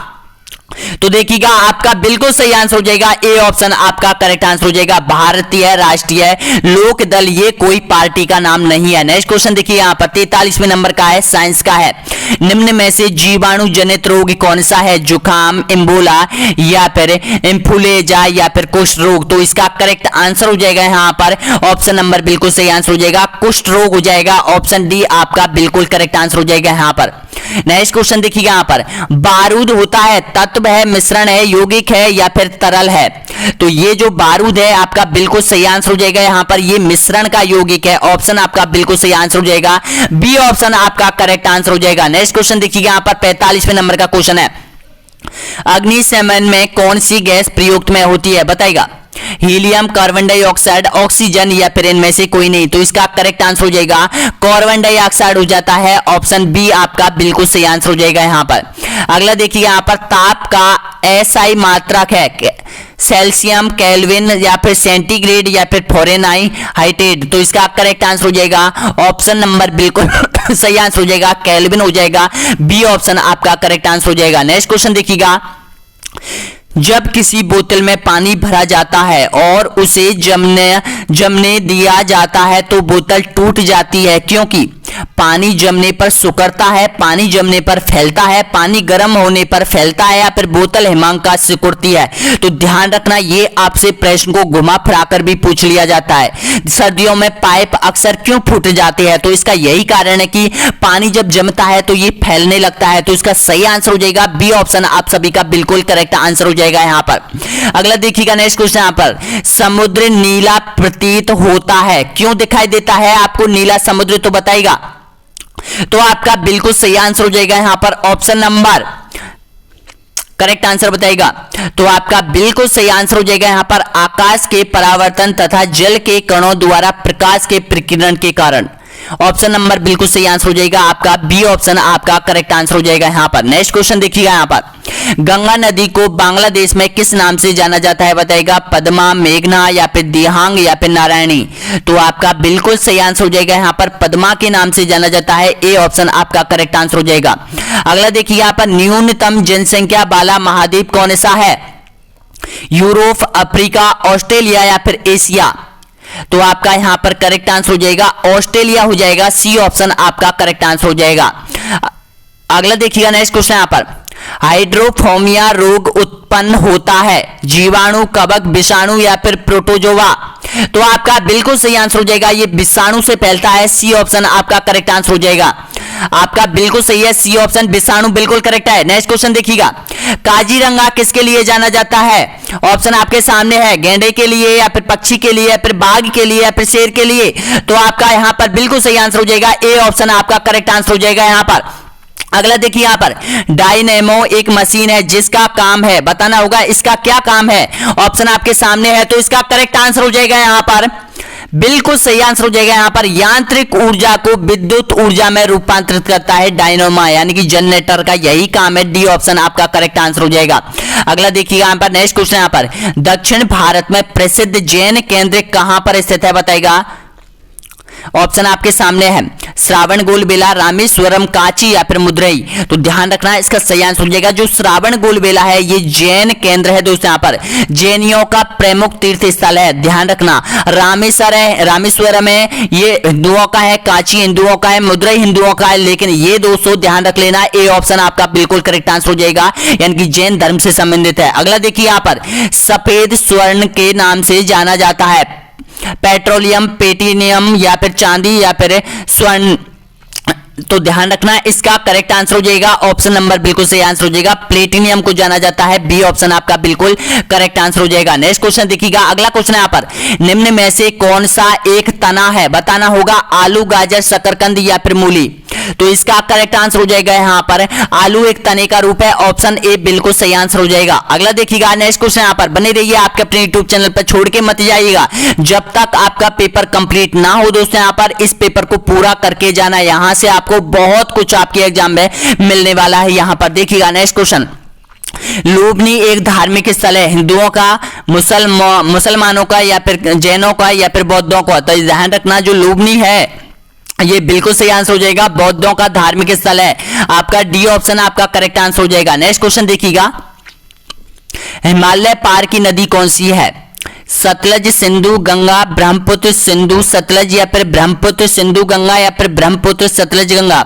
तो देखिएगा, आपका बिल्कुल सही आंसर हो जाएगा, ए ऑप्शन आपका करेक्ट आंसर हो जाएगा, भारतीय राष्ट्रीय लोक दल ये कोई पार्टी का नाम नहीं है। नेक्स्ट क्वेश्चन देखिए यहाँ पर, 43वें नंबर का है, साइंस का है, निम्न में से जीवाणु जनित रोग कौन सा है? जुकाम, इम्बोला या फिर इन्फ्लुएंजा या फिर कुष्ठ रोग? तो इसका करेक्ट आंसर हो जाएगा यहाँ पर ऑप्शन नंबर बिल्कुल सही आंसर हो जाएगा, कुष्ठ रोग हो जाएगा, ऑप्शन डी आपका बिल्कुल करेक्ट आंसर हो जाएगा यहाँ पर। नेक्स्ट क्वेश्चन देखिएगा यहाँ पर, बारूद होता है तत्व है, मिश्रण है, यौगिक है या फिर तरल है? तो ये जो बारूद है आपका बिल्कुल सही आंसर हो जाएगा यहाँ पर, ये मिश्रण का यौगिक है, ऑप्शन आपका बिल्कुल सही आंसर हो जाएगा, बी ऑप्शन आपका करेक्ट आंसर हो जाएगा। नेक्स्ट क्वेश्चन देखिएगा यहाँ पर, 45वें नंबर का क्वेश्चन है, अग्निशमन में कौन सी गैस प्रयुक्त में होती है? बताइएगा, हीलियम, कार्बन डाइऑक्साइड, ऑक्सीजन या फिर इनमें से कोई नहीं। तो इसका करेक्ट आंसर हो जाएगा कार्बन डाइऑक्साइड हो जाता है। ऑप्शन बी आपका बिल्कुल सही आंसर हो जाएगा यहाँ पर। अगला देखिए यहाँ पर ताप का एसआई मात्रक है सेल्सियम, केल्विन या फिर सेंटीग्रेड या फिर फ़ारेनहाइट। तो इसका करेक्ट आंसर हो जाएगा ऑप्शन नंबर बिल्कुल सही आंसर हो जाएगा केल्विन हो जाएगा। बी ऑप्शन आपका करेक्ट आंसर हो जाएगा। नेक्स्ट क्वेश्चन देखिएगा, जब किसी बोतल में पानी भरा जाता है और उसे जमने दिया जाता है तो बोतल टूट जाती है, क्योंकि पानी जमने पर सिकुड़ता है, पानी जमने पर फैलता है, पानी गर्म होने पर फैलता है या फिर बोतल हिमांका सिकुड़ती है। तो ध्यान रखना, ये आपसे प्रश्न को घुमा फिराकर भी पूछ लिया जाता है। सर्दियों में पाइप अक्सर क्यों फूट जाते हैं? तो इसका यही कारण है कि पानी जब जमता है तो ये फैलने लगता है। तो इसका सही आंसर हो जाएगा बी ऑप्शन आप सभी का बिल्कुल करेक्ट आंसर हो जाएगा यहाँ पर। अगला देखिएगा नेक्स्ट क्वेश्चन यहाँ पर, समुद्र नीला प्रतीत होता है, क्यों दिखाई देता है आपको नीला समुद्र? तो बताइएगा। तो आपका बिल्कुल सही आंसर हो जाएगा यहां पर ऑप्शन नंबर, करेक्ट आंसर बताएगा। तो आपका बिल्कुल सही आंसर हो जाएगा यहां पर आकाश के परावर्तन तथा जल के कणों द्वारा प्रकाश के प्रकीर्णन के कारण। ऑप्शन नंबर बिल्कुल सही आंसर हो जाएगा आपका बी ऑप्शन आपका करेक्ट आंसर हो जाएगा यहां पर। नेक्स्ट क्वेश्चन देखिएगा यहां पर, गंगा नदी को बांग्लादेश में किस नाम से जाना जाता है? बताएगा पद्मा, मेघना या फिर दिहांग या फिर नारायणी। तो आपका बिल्कुल सही आंसर हो जाएगा यहां पर पद्मा के नाम से जाना जाता है। ए ऑप्शन आपका करेक्ट आंसर हो जाएगा। अगला देखिए यहां पर, न्यूनतम जनसंख्या वाला महाद्वीप कौन सा है? यूरोप, अफ्रीका, ऑस्ट्रेलिया या फिर एशिया। तो आपका यहां पर करेक्ट आंसर हो जाएगा ऑस्ट्रेलिया हो जाएगा। सी ऑप्शन आपका करेक्ट आंसर हो जाएगा। अगला देखिएगा नेक्स्ट क्वेश्चन यहां पर, हाइड्रोफोबिया रोग उत्पन्न होता है जीवाणु, कवक, विषाणु या फिर प्रोटोजोआ। तो आपका बिल्कुल सही आंसर हो जाएगा ये विषाणु से फैलता है। सी ऑप्शन आपका करेक्ट आंसर हो जाएगा। आपका बिल्कुल सही है, सी ऑप्शन विषाणु बिल्कुल करेक्ट है। नेक्स्ट क्वेश्चन देखिएगा, काजीरंगा किसके लिए जाना जाता है? ऑप्शन आपके सामने है, गेंडे के लिए या फिर पक्षी के लिए या फिर बाघ के लिए या फिर शेर के लिए। तो आपका यहां पर बिल्कुल सही आंसर हो जाएगा। ए ऑप्शन आपका करेक्ट आंसर हो जाएगा यहां पर। अगला देखिए यहां पर, डायनेमो एक मशीन है जिसका काम है, बताना होगा इसका क्या काम है। ऑप्शन आपके सामने है, तो इसका करेक्ट आंसर हो जाएगा यहां पर बिल्कुल सही आंसर हो जाएगा यहां पर, यांत्रिक ऊर्जा को विद्युत ऊर्जा में रूपांतरित करता है डायनेमो, यानी कि जनरेटर का यही काम है। डी ऑप्शन आपका करेक्ट आंसर हो जाएगा। अगला देखिए यहां पर नेक्स्ट क्वेश्चन यहां पर, दक्षिण भारत में प्रसिद्ध जैन केंद्र कहां पर स्थित है? बताएगा। ऑप्शन आपके सामने है, श्रावणबेला, रामेश्वरम, कांची या फिर मदुरई। तो ध्यान रखना इसका सही आंसर हो जाएगा जो श्रावणबेला है ये जैन केंद्र है दोस्तों। यहाँ पर जैनियों का प्रमुख तीर्थ स्थल है। ध्यान रखना, रामेश्वरम है ये हिंदुओं का है, कांची हिंदुओं का है, मदुरई हिंदुओं का है। लेकिन ये दोस्तों ध्यान रख लेना, ए ऑप्शन आपका बिल्कुल करेक्ट आंसर हो जाएगा, यानी कि जैन धर्म से संबंधित है। अगला देखिए यहाँ पर, सफेद स्वर्ण के नाम से जाना जाता है पेट्रोलियम, प्लेटिनियम या फिर चांदी या फिर स्वर्ण। तो ध्यान रखना इसका करेक्ट आंसर हो जाएगा ऑप्शन नंबर बिल्कुल सही आंसर हो जाएगा, प्लेटिनियम को जाना जाता है। बी ऑप्शन आपका बिल्कुल करेक्ट आंसर हो जाएगा। नेक्स्ट क्वेश्चन देखिएगा, अगला क्वेश्चन यहाँ पर, निम्न में से कौन सा एक तना है? बताना होगा, आलू, गाजर, शकरकंद या फिर मूली। तो इसका करेक्ट आंसर हो जाएगा यहाँ पर आलू एक तने का रूप है। ऑप्शन ए बिल्कुल सही आंसर हो जाएगा। अगला देखिएगा नेक्स्ट क्वेश्चन यहाँ पर, बने रहिए आपके अपने यूट्यूब चैनल पर, छोड़ के मत जाइएगा जब तक आपका पेपर कंप्लीट ना हो दोस्तों। यहाँ पर इस पेपर को पूरा करके जाना, यहाँ से आपको बहुत कुछ आपके एग्जाम में मिलने वाला है। यहाँ पर देखिएगा नेक्स्ट क्वेश्चन, लुम्बिनी एक धार्मिक स्थल है हिंदुओं का, मुसलमानों का या फिर जैनों का या फिर बौद्धों का। तो ध्यान रखना जो लुम्बिनी है ये बिल्कुल सही आंसर हो जाएगा, बौद्धों का धार्मिक स्थल है। आपका डी ऑप्शन आपका करेक्ट आंसर हो जाएगा। नेक्स्ट क्वेश्चन देखिएगा, हिमालय पार की नदी कौन सी है? सतलज, सिंधु, गंगा, ब्रह्मपुत्र, सिंधु, सतलज या फिर ब्रह्मपुत्र, सिंधु, गंगा या फिर ब्रह्मपुत्र, सतलज, गंगा।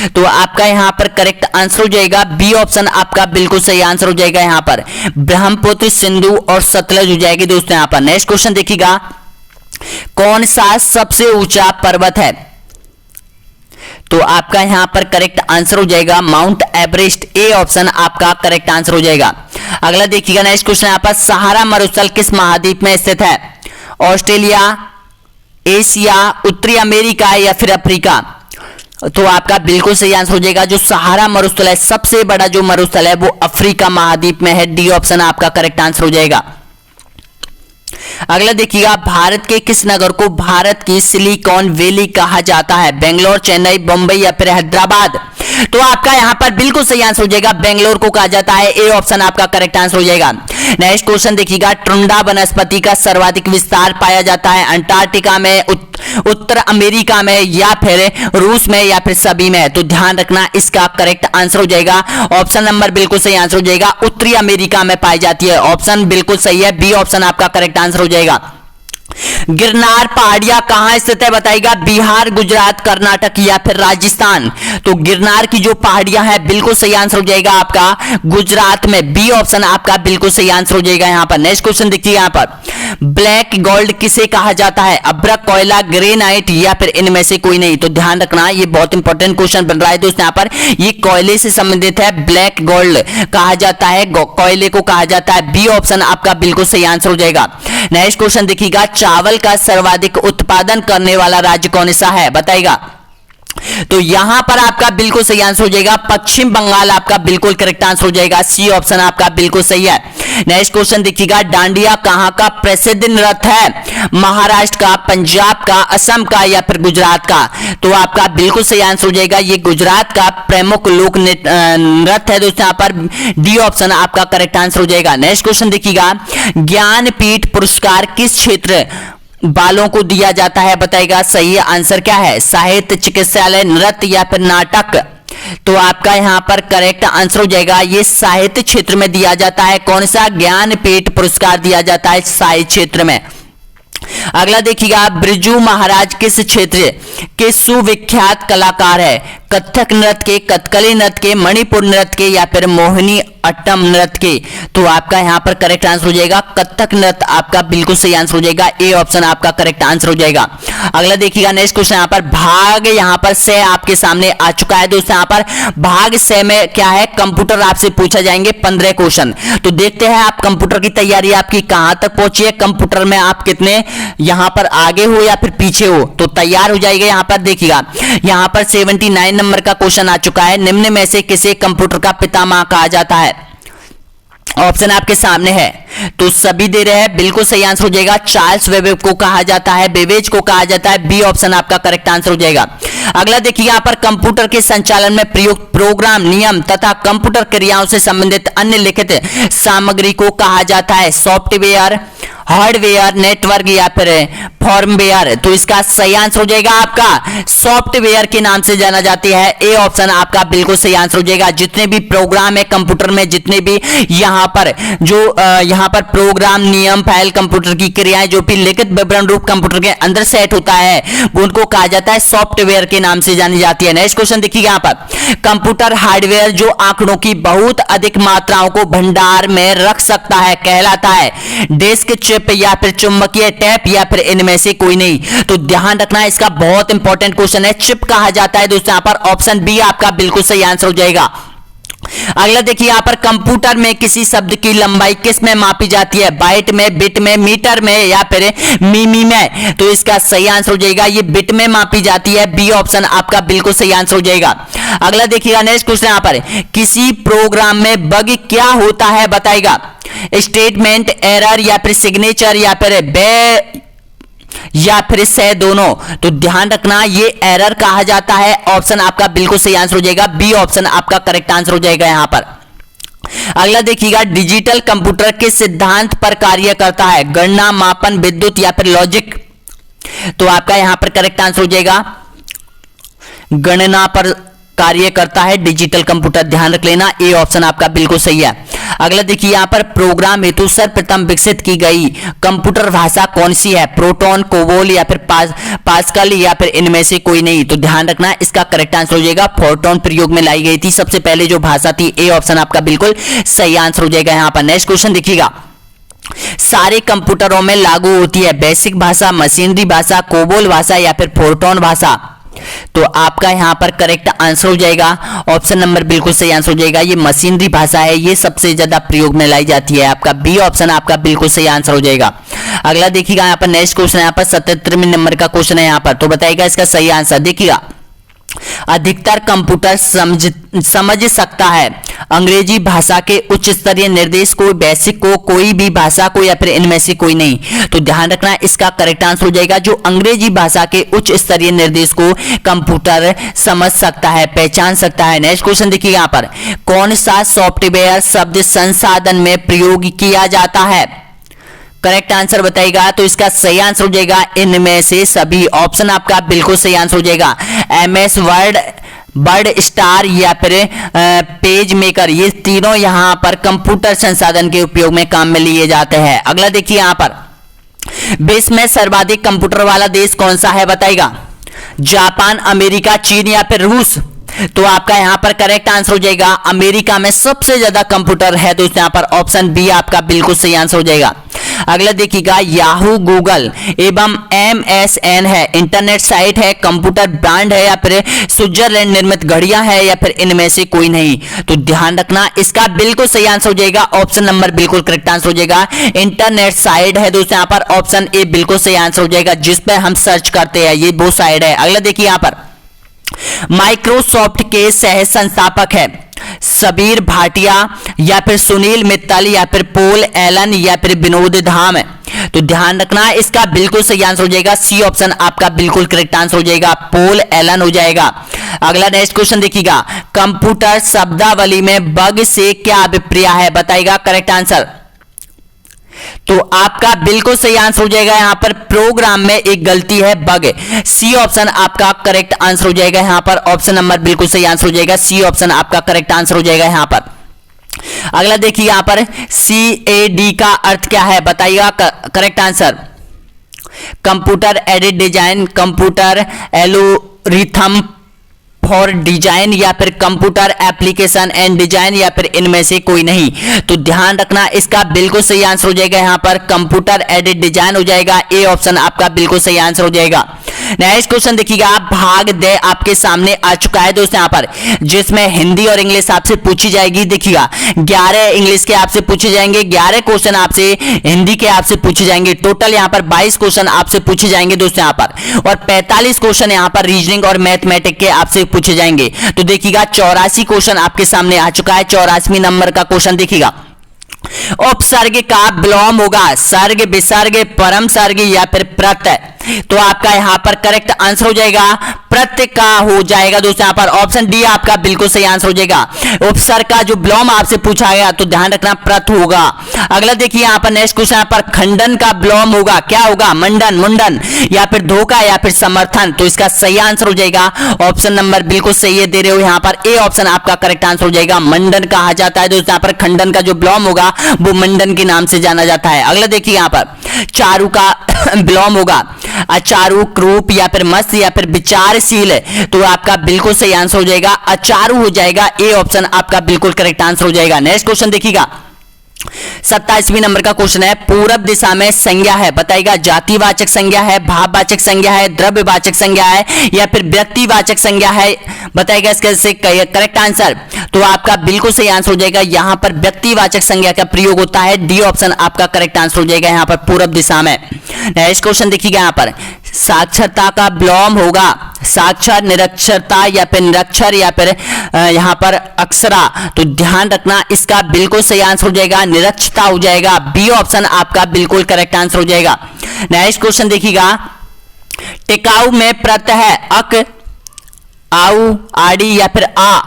तो आपका यहां पर करेक्ट आंसर हो जाएगा बी ऑप्शन आपका बिल्कुल सही आंसर हो जाएगा। यहां पर ब्रह्मपुत्र, सिंधु और सतलज हो जाएगी दोस्तों। यहां पर नेक्स्ट क्वेश्चन देखिएगा, कौन सा सबसे ऊंचा पर्वत है? तो आपका यहां पर करेक्ट आंसर हो जाएगा माउंट एवरेस्ट। ए ऑप्शन आपका करेक्ट आंसर हो जाएगा। अगला देखिएगा नेक्स्ट क्वेश्चन यहां पर, सहारा मरुस्थल किस महाद्वीप में स्थित है? ऑस्ट्रेलिया, एशिया, उत्तरी अमेरिका या फिर अफ्रीका। तो आपका बिल्कुल सही आंसर हो जाएगा जो सहारा मरुस्थल है, सबसे बड़ा जो मरुस्थल है वो अफ्रीका महाद्वीप में है। डी ऑप्शन आपका करेक्ट आंसर हो जाएगा। अगला देखिएगा, भारत के किस नगर को भारत की सिलिकॉन वैली कहा जाता है? बेंगलोर, चेन्नई, बम्बई या फिर हैदराबाद? तो आपका यहां पर बिल्कुल सही आंसर हो जाएगा, बेंगलोर को कहा जाता है। ए ऑप्शन आपका करेक्ट आंसर हो जाएगा। नेक्स्ट क्वेश्चन देखिएगा, टुंड्रा वनस्पति का सर्वाधिक विस्तार पाया जाता है अंटार्कटिका में, उत्तर अमेरिका में या फिर रूस में या फिर सभी में? तो ध्यान रखना, इसका करेक्ट आंसर हो जाएगा ऑप्शन नंबर बिल्कुल सही आंसर हो जाएगा, उत्तरी अमेरिका में पाई जाती है। ऑप्शन बिल्कुल सही है, बी ऑप्शन आपका करेक्ट आंसर हो जाएगा। गिरनार पहाड़ियां कहां स्थित है बताइएगा? बिहार, गुजरात, कर्नाटक या फिर राजस्थान? तो गिरनार की जो पहाड़ियां हैं बिल्कुल सही आंसर हो जाएगा आपका गुजरात में, बी ऑप्शन आपका बिल्कुल सही आंसर हो जाएगा यहां पर। नेक्स्ट क्वेश्चन देखिए यहां पर, ब्लैक गोल्ड किसे कहा जाता है? अभ्रक, कोयला, ग्रेनाइट या फिर इनमें से कोई नहीं? तो ध्यान रखना, ये बहुत इंपॉर्टेंट क्वेश्चन बन रहा है दोस्तों यहां पर, ये कोयले से संबंधित है, ब्लैक गोल्ड कहा जाता है, कोयले को कहा जाता है, बी ऑप्शन आपका बिल्कुल सही आंसर हो जाएगा। नेक्स्ट क्वेश्चन देखिएगा, चावल का सर्वाधिक उत्पादन करने वाला राज्य कौन सा है बताइएगा? तो यहां पर आपका बिल्कुल सही आंसर हो जाएगा पश्चिम बंगाल, आपका बिल्कुल करेक्ट आंसर हो जाएगा, सी ऑप्शन आपका बिल्कुल सही है। नेक्स्ट क्वेश्चन देखिएगा, डांडिया कहां का प्रसिद्ध नृत्य है? महाराष्ट्र का, पंजाब का, असम का या फिर गुजरात का? तो आपका बिल्कुल सही आंसर हो जाएगा, ये गुजरात का प्रमुख लोक नृत्य है दोस्तों, यहां पर डी ऑप्शन आपका करेक्ट आंसर हो जाएगा। नेक्स्ट क्वेश्चन देखिएगा, ज्ञानपीठ पुरस्कार किस क्षेत्र बालों को दिया जाता है बताइएगा? सही आंसर क्या है? साहित्य, चिकित्सालय, नृत्य या फिर नाटक? तो आपका यहां पर करेक्ट आंसर हो जाएगा, ये साहित्य क्षेत्र में दिया जाता है। कौन सा? ज्ञानपीठ पुरस्कार दिया जाता है साहित्य क्षेत्र में। अगला देखिएगा, बिरजू महाराज किस क्षेत्र के सुविख्यात कलाकार है? कथक नृत्य के, कथकली नृत्य के, मणिपुर नृत्य के या फिर मोहिनी अट्टम नृत्य के? तो आपका यहां पर करेक्ट आंसर हो जाएगा कथक नृत्य, आपका बिल्कुल सही आंसर हो जाएगा, ए ऑप्शन आपका करेक्ट आंसर हो जाएगा। अगला देखिएगा, नेक्स्ट क्वेश्चन यहां पर भाग यहां पर से आपके सामने आ चुका है दोस्तों। यहां पर भाग से में क्या है? कंप्यूटर आपसे पूछा जाएंगे 15 क्वेश्चन। तो देखते हैं आप कंप्यूटर की तैयारी आपकी कहां तक पहुंची है, कंप्यूटर में आप कितने यहां पर आगे हो या फिर पीछे हो? तो तैयार हो जाएगा। यहां पर देखिएगा, यहां पर 79 नंबर का क्वेश्चन आ चुका है, निम्न में से किसे कंप्यूटर का पितामह कहा जाता है? ऑप्शन आपके सामने है, तो सभी दे रहे हैं, बिल्कुल सही आंसर हो जाएगा। चार्ल्स वेबेज को कहा जाता है, बेबेज को कहा जाता है, बी ऑप्शन आपका करेक्ट आंसर हो जाएगा। अगला देखिए, यहां पर कंप्यूटर के संचालन में प्रयुक्त प्रोग्राम, नियम तथा कंप्यूटर क्रियाओं से संबंधित अन्य लिखित सामग्री को कहा जाता है? सॉफ्टवेयर, हार्डवेयर, नेटवर्क या फिर फॉर्मवेयर? तो इसका सही आंसर हो जाएगा आपका सॉफ्टवेयर के नाम से जाना जाती है, ए ऑप्शन आपका बिल्कुल सही आंसर हो जाएगा। जितने भी प्रोग्राम है कंप्यूटर में, जितने भी यहां पर जो यहां पर प्रोग्राम, नियम, फाइल, कंप्यूटर की क्रियाएं जो भी लिखित विवरण रूप कंप्यूटर के अंदर सेट होता है, उनको कहा जाता है सॉफ्टवेयर के नाम से जानी जाती है। नेक्स्ट क्वेश्चन देखिए, यहां पर कंप्यूटर हार्डवेयर जो आंकड़ों की बहुत अधिक मात्राओं को भंडार में रख सकता है कहलाता है? डेस्क, चिप या फिर चुंबकीय टैप या फिर इनमें से कोई नहीं? तो ध्यान रखना, इसका बहुत इंपॉर्टेंट क्वेश्चन है, चिप कहा जाता है दोस्तों। यहां पर ऑप्शन बी आपका बिल्कुल सही आंसर हो जाएगा। अगला देखिए, यहां पर कंप्यूटर में किसी शब्द की लंबाई किस में मापी जाती है? बाइट में, बिट में, मीटर में या फिर मिमी में? तो इसका सही आंसर हो जाएगा, ये बिट में मापी जाती है, बी ऑप्शन आपका बिल्कुल सही आंसर हो जाएगा। अगला देखिएगा, नेक्स्ट क्वेश्चन यहां पर, किसी प्रोग्राम में बग क्या होता है बताएगा? स्टेटमेंट एरर या फिर सिग्नेचर या फिर से दोनों? तो ध्यान रखना, ये एरर कहा जाता है, ऑप्शन आपका बिल्कुल सही आंसर हो जाएगा, बी ऑप्शन आपका करेक्ट आंसर हो जाएगा यहां पर। अगला देखिएगा, डिजिटल कंप्यूटर किस सिद्धांत पर कार्य करता है? गणना, मापन, विद्युत या फिर लॉजिक? तो आपका यहां पर करेक्ट आंसर हो जाएगा, गणना पर कार्य करता है डिजिटल कंप्यूटर, ध्यान रख लेना, ए ऑप्शन आपका बिल्कुल सही है। अगला देखिए, यहां पर प्रोग्राम हेतु सर्वप्रथम विकसित की गई कंप्यूटर भाषा कौन सी है? प्रोटॉन, कोबोल या फिर पास्कल या फिर इनमें से कोई नहीं? तो ध्यान रखना, इसका करेक्ट आंसर हो जाएगा, फोर्ट्रॉन प्रयोग में लाई गई थी सबसे पहले जो भाषा थी, ए ऑप्शन आपका बिल्कुल सही आंसर हो जाएगा यहां पर। नेक्स्ट क्वेश्चन देखिएगा, सारे कंप्यूटरों में लागू होती है बेसिक भाषा, मशीनरी भाषा, कोबोल भाषा या फिर फोर्ट्रॉन भाषा? तो आपका यहां पर करेक्ट आंसर हो जाएगा, ऑप्शन नंबर बिल्कुल सही आंसर हो जाएगा, ये मशीनरी भाषा है, ये सबसे ज्यादा प्रयोग में लाई जाती है, आपका बी ऑप्शन आपका बिल्कुल सही आंसर हो जाएगा। अगला देखिएगा, यहां पर नेक्स्ट क्वेश्चन, यहां पर 77वें नंबर का क्वेश्चन है यहां पर, तो बताइएगा इसका सही आंसर। देखिएगा, अधिकतर कंप्यूटर समझ सकता है। अंग्रेजी भाषा के उच्च स्तरीय निर्देश को, बेसिक को, कोई भी भाषा को या फिर इनमें से कोई नहीं। तो ध्यान रखना, इसका करेक्ट आंसर हो जाएगा जो अंग्रेजी भाषा के उच्च स्तरीय निर्देश को कंप्यूटर समझ सकता है, पहचान सकता है। नेक्स्ट क्वेश्चन देखिए यहाँ पर, कौन सा सॉफ्टवेयर शब्द संसाधन में प्रयोग किया जाता है? करेक्ट आंसर बताइएगा। तो इसका सही आंसर हो जाएगा इनमें से सभी। ऑप्शन आपका बिल्कुल सही आंसर हो जाएगा। MS वर्ड, वर्ड स्टार या फिर पेज मेकर, ये तीनों यहां पर कंप्यूटर संसाधन के उपयोग में काम में लिए जाते हैं। अगला देखिए यहां पर, विश्व में सर्वाधिक कंप्यूटर वाला देश कौन सा है बताइएगा? जापान, अमेरिका, चीन या फिर रूस? तो आपका यहां पर करेक्ट आंसर हो जाएगा अमेरिका में सबसे ज्यादा कंप्यूटर है दोस्तों। यहां पर ऑप्शन बी आपका बिल्कुल सही आंसर हो जाएगा। अगला देखिएगा, याहू, गूगल एवं MSN है, इंटरनेट साइट है, कंप्यूटर ब्रांड है या फिर स्विट्जरलैंड निर्मित घड़ियां है या फिर इनमें से कोई नहीं? तो ध्यान रखना, इसका बिल्कुल सही आंसर हो जाएगा ऑप्शन नंबर बिल्कुल करेक्ट आंसर हो जाएगा। इंटरनेट साइट है दोस्तों, यहां पर ऑप्शन ए बिल्कुल सही आंसर हो जाएगा, जिस पर हम सर्च करते हैं, ये वो साइट है। अगला देखिए यहां पर, माइक्रोसॉफ्ट के सह संस्थापक है सबीर भाटिया या फिर सुनील मित्तल या फिर पोल एलन या फिर विनोद धाम? तो ध्यान रखना, इसका बिल्कुल सही आंसर हो जाएगा सी ऑप्शन आपका बिल्कुल करेक्ट आंसर हो जाएगा, पोल एलन हो जाएगा। अगला नेक्स्ट क्वेश्चन देखिएगा, कंप्यूटर शब्दावली में बग से क्या अभिप्राय है बताइएगा? करेक्ट आंसर तो आपका बिल्कुल सही आंसर हो जाएगा यहां पर प्रोग्राम में एक गलती है, बग। सी ऑप्शन आपका करेक्ट आंसर हो जाएगा यहां पर, ऑप्शन नंबर बिल्कुल सही आंसर हो जाएगा, सी ऑप्शन आपका करेक्ट आंसर हो जाएगा यहां पर। अगला देखिए यहां पर, CAD का अर्थ क्या है बताइएगा? Correct answer, computer aided design, computer algorithm for design या फिर कंप्यूटर एप्लीकेशन एंड डिजाइन या फिर इनमें से कोई नहीं? तो ध्यान रखना, इसका बिल्कुल सही आंसर हो जाएगा यहां पर कंप्यूटर एडेड डिजाइन हो जाएगा, ए ऑप्शन आपका बिल्कुल सही आंसर हो जाएगा। नेक्स्ट क्वेश्चन देखिएगा, भाग दे आपके सामने आ चुका है दोस्तों यहां पर, जिसमें हिंदी और इंग्लिश आपसे पूछी जाएगी। देखिएगा 11 इंग्लिश के आपसे पूछे जाएंगे, 11 क्वेश्चन आपसे हिंदी के आपसे पूछे जाएंगे। टोटल यहां पर 22 क्वेश्चन आपसे पूछे जाएंगे दोस्तों यहां पर, और 45 क्वेश्चन यहां पर रीजनिंग और मैथमेटिक्स के आपसे पूछे जाएंगे। तो देखिएगा 84 क्वेश्चन आपके सामने आ चुका है। 84वें नंबर का क्वेश्चन देखिएगा, उपसर्ग का विलोम होगा सर्ग, विसर्ग, परम सर्ग या फिर प्रत्यय? तो आपका यहां पर करेक्ट आंसर हो जाएगा प्रत्यय का हो जाएगा दोस्तों यहां पर, ऑप्शन डी आपका बिल्कुल सही आंसर हो जाएगा। उपसर्ग का जो विलोम आपसे पूछा गया तो ध्यान रखना प्रत्यय होगा। अगला देखिए यहां पर नेक्स्ट क्वेश्चन, यहां पर खंडन का विलोम होगा, क्या होगा? मंडन, मुंडन या फिर धोखा या फिर समर्थन? तो इसका सही आंसर हो जाएगा ऑप्शन नंबर बिल्कुल सही है दे रहे हो यहां पर, ए ऑप्शन आपका करेक्ट आंसर हो जाएगा। मंडन कहा जाता है दोस्तों यहां पर, खंडन का जो विलोम होगा वो मंडन के नाम से जाना जाता है। अगला देखिए यहां पर, चारु का विलोम होगा अचारु, क्रूप या फिर मस्त या फिर विचारशील? तो आपका बिल्कुल सही आंसर हो जाएगा अचारु हो जाएगा, ए ऑप्शन आपका बिल्कुल करेक्ट आंसर हो जाएगा। नेक्स्ट क्वेश्चन देखिएगा, 27वें नंबर का क्वेश्चन है, पूरब दिशा में संज्ञा है बताइएगा? जातिवाचक संज्ञा है, भाववाचक संज्ञा है, द्रव्यवाचक संज्ञा है या फिर व्यक्तिवाचक संज्ञा है बताइएगा? इसका करेक्ट आंसर तो आपका बिल्कुल सही आंसर हो जाएगा, यहां पर व्यक्तिवाचक संज्ञा का प्रयोग होता है, डी ऑप्शन आपका करेक्ट आंसर हो जाएगा यहां पर पूरब दिशा में। नेक्स्ट क्वेश्चन देखिएगा यहां पर, साक्षरता का विलोम होगा साक्षर, निरक्षरता या फिर निरक्षर या फिर यहां पर अक्षरा? तो ध्यान रखना, इसका बिल्कुल सही आंसर हो जाएगा निरक्षरता हो जाएगा, बी ऑप्शन आपका बिल्कुल करेक्ट आंसर हो जाएगा। नेक्स्ट क्वेश्चन देखिएगा, टिकाऊ में प्रत्यय है अक, आउ, आड़ी या फिर आ?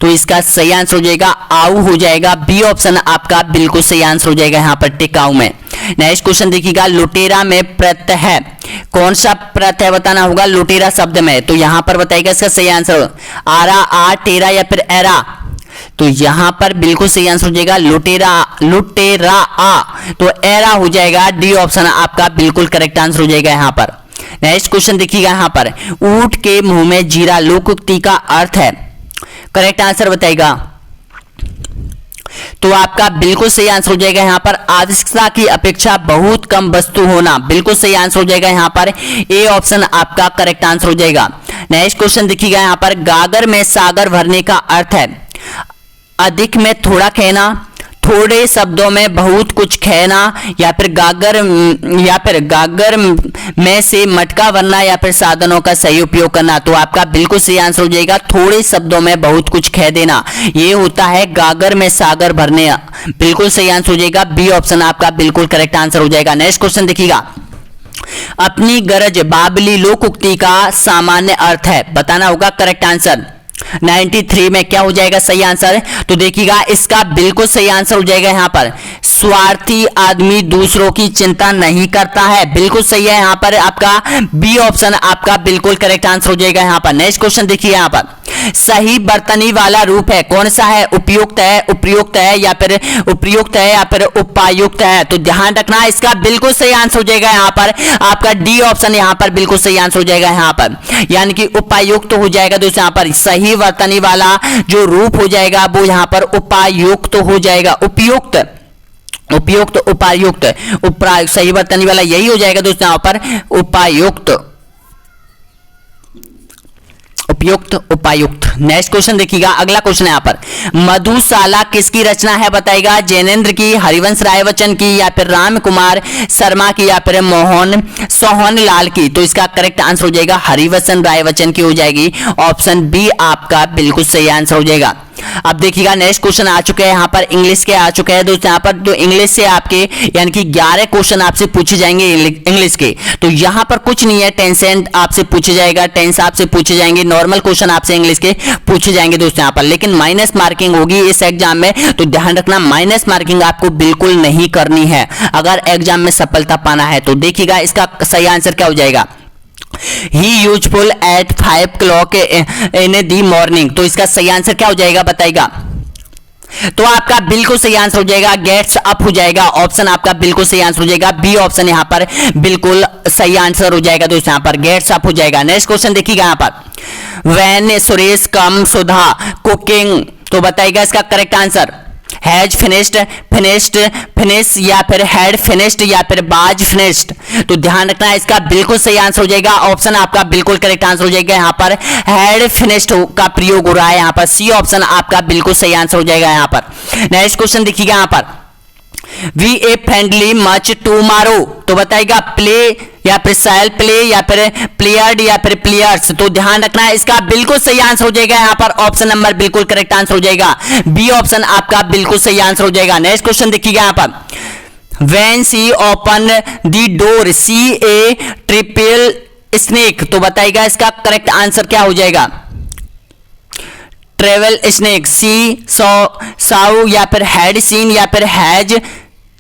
तो इसका सही आंसर हो जाएगा आउ हो जाएगा, बी ऑप्शन आपका बिल्कुल सही आंसर हो जाएगा यहां पर टिकाऊ में। नेक्स्ट क्वेश्चन देखिएगा, लुटेरा में प्रत्यय है, कौन सा प्रत्यय बताना होगा लुटेरा शब्द में? तो यहां पर बताइएगा इसका सही आंसर, आरा, आ, टेरा या फिर एरा? तो यहां पर बिल्कुल सही आंसर हो जाएगा लुटेरा, लुटेरा आ, तो एरा हो जाएगा, डी ऑप्शन आपका बिल्कुल करेक्ट आंसर हो जाएगा यहां पर। नेक्स्ट क्वेश्चन देखिएगा यहां पर, ऊंट के मुंह में जीरा लोकोक्ति का अर्थ है, करेक्ट आंसर बताइएगा? तो आपका बिल्कुल सही आंसर हो जाएगा यहां पर, आवश्यकता की अपेक्षा बहुत कम वस्तु होना, बिल्कुल सही आंसर हो जाएगा यहां पर, ए ऑप्शन आपका करेक्ट आंसर हो जाएगा। नेक्स्ट क्वेश्चन देखिएगा यहां पर, गागर में सागर भरने का अर्थ है अधिक में थोड़ा कहना, थोड़े शब्दों में बहुत कुछ कहना, या फिर गागर में से मटका भरना, या फिर साधनों का सही उपयोग करना। तो आपका बिल्कुल सही आंसर हो जाएगा थोड़े शब्दों में बहुत कुछ कह देना, ये होता है गागर में सागर भरने। बिल्कुल सही आंसर हो जाएगा बी ऑप्शन आपका बिल्कुल करेक्ट आंसर हो जाएगा। नेक्स्ट क्वेश्चन देखिएगा, अपनी गरज बाबली लोक उक्ति का सामान्य अर्थ है, बताना होगा करेक्ट आंसर। 93 में क्या हो जाएगा सही आंसर? तो देखिएगा इसका बिल्कुल सही आंसर हो जाएगा यहां पर स्वार्थी आदमी दूसरों की चिंता नहीं करता है। बिल्कुल सही है यहां पर आपका बी ऑप्शन आपका बिल्कुल करेक्ट आंसर हो जाएगा यहां पर। नेक्स्ट क्वेश्चन देखिए यहां पर सही बर्तनी वाला रूप है कौन सा है? उपयुक्त है, उपयुक्त है, या फिर उपयुक्त है, या फिर उपायुक्त है। तो ध्यान रखना इसका बिल्कुल सही आंसर हो जाएगा यहां पर आपका डी ऑप्शन यहां पर बिल्कुल सही आंसर हो जाएगा यहां पर, यानी कि उपायुक्त हो जाएगा। दोस्तों यहां पर सही बर्तनी वाला जो रूप हो जाएगा वो यहां पर उपायुक्त हो जाएगा। उपयुक्त, उपयुक्त, उपायुक्त, उपयुक्त, सही बर्तनी वाला यही हो जाएगा दोस्तों यहां पर उपायुक्त, उपयुक्त, उपायुक्त। नेक्स्ट क्वेश्चन देखिएगा, अगला क्वेश्चन है यहाँ पर मधुशाला किसकी रचना है बताएगा? जैनेन्द्र की, हरिवंश राय बच्चन की, या फिर राम कुमार शर्मा की, या फिर सोहन लाल की। तो इसका करेक्ट आंसर हो जाएगा हरिवंश राय बच्चन की हो जाएगी। ऑप्शन बी आपका बिल्कुल सही आंसर हो जाएगा। अब देखिएगा नेक्स्ट क्वेश्चन आ चुके हैं यहाँ पर इंग्लिश के आ चुके हैं दोस्तों यहाँ पर, जो इंग्लिश से आपके यानी कि 11 क्वेश्चन आपसे पूछे जाएंगे इंग्लिश के। तो यहाँ पर कुछ नहीं है, टेंसेंट आपसे पूछे जाएगा, टेंस आपसे पूछे जाएंगे, नॉर्मल क्वेश्चन आपसे इंग्लिश के पूछे जाएंगे दोस्तों यहाँ पर, लेकिन माइनस मार्किंग होगी इस एग्जाम में। तो ध्यान रखना माइनस मार्किंग आपको बिल्कुल नहीं करनी है अगर एग्जाम में सफलता पाना है। तो देखिएगा इसका सही आंसर क्या हो जाएगा? ही यूजफुल एट 5 o'clock इन दी मॉर्निंग। तो इसका सही आंसर क्या हो जाएगा बताइएगा? तो आपका बिल्कुल सही आंसर हो जाएगा गेट्स अप हो जाएगा। ऑप्शन आपका बिल्कुल सही आंसर हो जाएगा बी ऑप्शन यहां पर बिल्कुल सही आंसर हो जाएगा दोस्तों यहां पर गेट्स अप हो जाएगा। नेक्स्ट क्वेश्चन देखिएगा यहां पर when Suresh come Sudha cooking. तो बताइएगा इसका correct answer has finished, finished, finish, या फिर हैड फिनिश्ड, या फिर बाज फिनिश्ड। तो ध्यान रखना इसका बिल्कुल सही आंसर हो जाएगा। ऑप्शन आपका बिल्कुल करेक्ट आंसर हो जाएगा यहाँ पर हैड फिनिश्ड का प्रयोग हो रहा है यहाँ पर, सी ऑप्शन आपका बिल्कुल सही आंसर हो जाएगा यहाँ पर। नेक्स्ट क्वेश्चन देखिएगा यहाँ पर V a friendly much tomorrow. तो बताइएगा प्ले, या फिर शैल प्ले, या फिर प्लेयर्ड, या फिर प्लेयर्स। तो ध्यान रखना है इसका बिल्कुल सही आंसर हो जाएगा यहाँ पर ऑप्शन नंबर बिल्कुल करेक्ट आंसर हो जाएगा बी ऑप्शन आपका बिल्कुल सही आंसर हो जाएगा। नेक्स्ट क्वेश्चन देखिएगा यहाँ पर when she open the door she a triple snake. तो बताइएगा इसका करेक्ट आंसर क्या हो जाएगा? ट्रेवल स्नेक, सी साउ, या फिर हैड सीन, या फिर हैज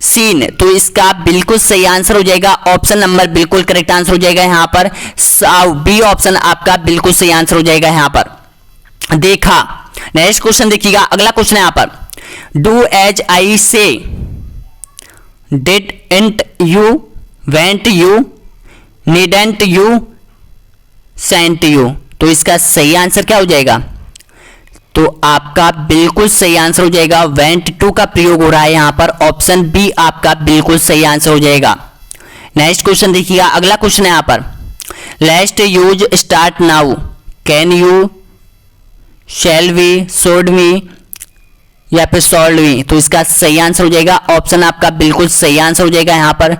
सीन। तो इसका बिल्कुल सही आंसर हो जाएगा ऑप्शन नंबर बिल्कुल करेक्ट आंसर हो जाएगा यहां पर साउ, बी ऑप्शन आपका बिल्कुल सही आंसर हो जाएगा यहां पर देखा। नेक्स्ट क्वेश्चन देखिएगा, अगला क्वेश्चन है यहां पर डू एज आई से, did int you, went you, needn't you, sent you. तो इसका सही आंसर क्या हो जाएगा? तो आपका बिल्कुल सही आंसर हो जाएगा वेंट टू का प्रयोग हो रहा है यहां पर, ऑप्शन बी आपका बिल्कुल सही आंसर हो जाएगा। नेक्स्ट क्वेश्चन देखिएगा, अगला क्वेश्चन है यहां पर let's use start now, can you, shall we, should we, या फिर शॉल्ड वी। तो इसका सही आंसर हो जाएगा ऑप्शन आपका बिल्कुल सही आंसर हो जाएगा यहां पर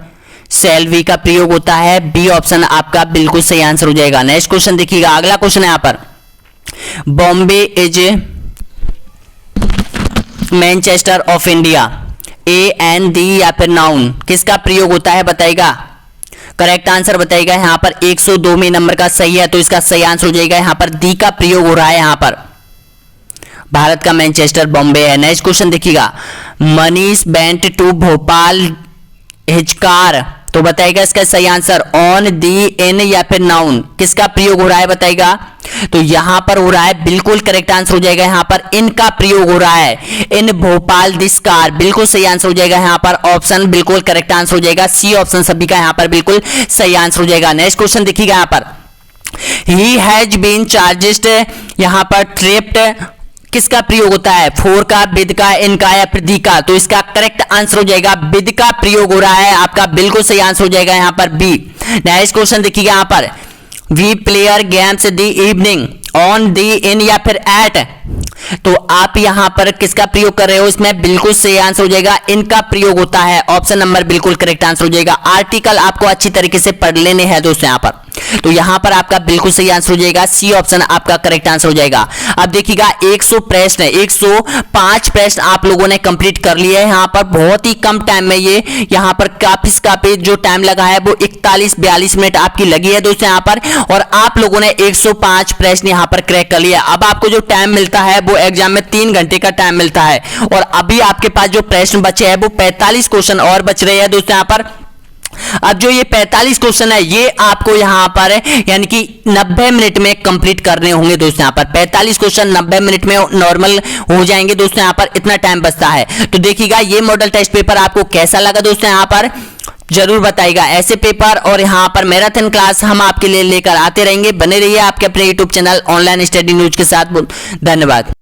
शैल वी का प्रयोग होता है, बी ऑप्शन आपका बिल्कुल सही आंसर हो जाएगा। नेक्स्ट क्वेश्चन देखिएगा, अगला क्वेश्चन है यहां पर Bombay is Manchester of India, a an the, या फिर नाउन। किसका प्रयोग होता है बताइएगा? करेक्ट आंसर बताइएगा यहां पर 102 में नंबर का सही है। तो इसका सही आंसर हो जाएगा यहां पर दी का प्रयोग हो रहा है यहां पर, भारत का मैनचेस्टर बॉम्बे है। नेक्स्ट क्वेश्चन देखिएगा Manish went to Bhopal his car. तो बताइएगा इसका सही आंसर ऑन, दी, इन, या फिर नाउन। किसका प्रयोग हो रहा है बताइएगा? तो यहां पर हो रहा है बिल्कुल करेक्ट आंसर हो जाएगा यहां पर इन का प्रयोग हो रहा है, इन भोपाल दिस कार। बिल्कुल सही आंसर हो जाएगा यहां पर ऑप्शन बिल्कुल करेक्ट आंसर हो जाएगा सी ऑप्शन सभी का यहां पर बिल्कुल सही आंसर हो जाएगा। नेक्स्ट क्वेश्चन देखिएगा यहां पर ही हैज बीन चार्जेड, यहां पर ट्रैप्ड किसका प्रयोग होता है? फोर का, विद का, इन का, या फिर दी का। तो इसका करेक्ट आंसर हो जाएगा विद का प्रयोग हो रहा है आपका बिल्कुल सही आंसर हो जाएगा यहां पर बी। नेक्स्ट क्वेश्चन देखिएगा यहां पर we player games the evening on the in या फिर एट, तो आप यहां पर किसका प्रयोग कर रहे हो, इसमें बिल्कुल सही आंसर हो जाएगा इनका प्रयोग होता है। ऑप्शन नंबर बिल्कुल करेक्ट आंसर हो जाएगा। आर्टिकल आपको अच्छी तरीके से पढ़ लेने हैं दोस्तों यहां पर, तो यहां पर आपका बिल्कुल सही आंसर हो जाएगा, सी ऑप्शन आपका करेक्ट आंसर हो जाएगा। अब देखिएगा 100 प्रश्न 105 प्रश्न आप लोगों ने कंप्लीट कर लिए हैं यहां पर बहुत ही कम टाइम में। ये यहां पर काफी जो टाइम लगा है वो 41-42 मिनट आपकी लगी है दोस्तों यहां पर, और आप लोगों ने 105 प्रश्न यहां पर क्रैक कर लिया। अब आपको जो टाइम मिलता है वो एग्जाम में 3 घंटे का टाइम मिलता है, और अभी आपके पास जो प्रश्न बचे हैं वो 45 क्वेश्चन और बच रहे हैं दोस्तों यहां पर। अब जो ये 45 क्वेश्चन है ये आपको यहां पर यानी कि 90 मिनट में कंप्लीट करने होंगे दोस्तों यहां पर। 45 क्वेश्चन 90 मिनट में नॉर्मल हो जाएंगे दोस्तों यहां पर, इतना टाइम बचता है। तो देखिएगा ये मॉडल टेस्ट पेपर आपको कैसा लगा दोस्तों यहां पर, जरूर बताइएगा। ऐसे पेपर और यहां पर मैराथन क्लास हम आपके लिए लेकर आते रहेंगे। बने रहिए आपके अपने YouTube channel online study news के साथ। धन्यवाद।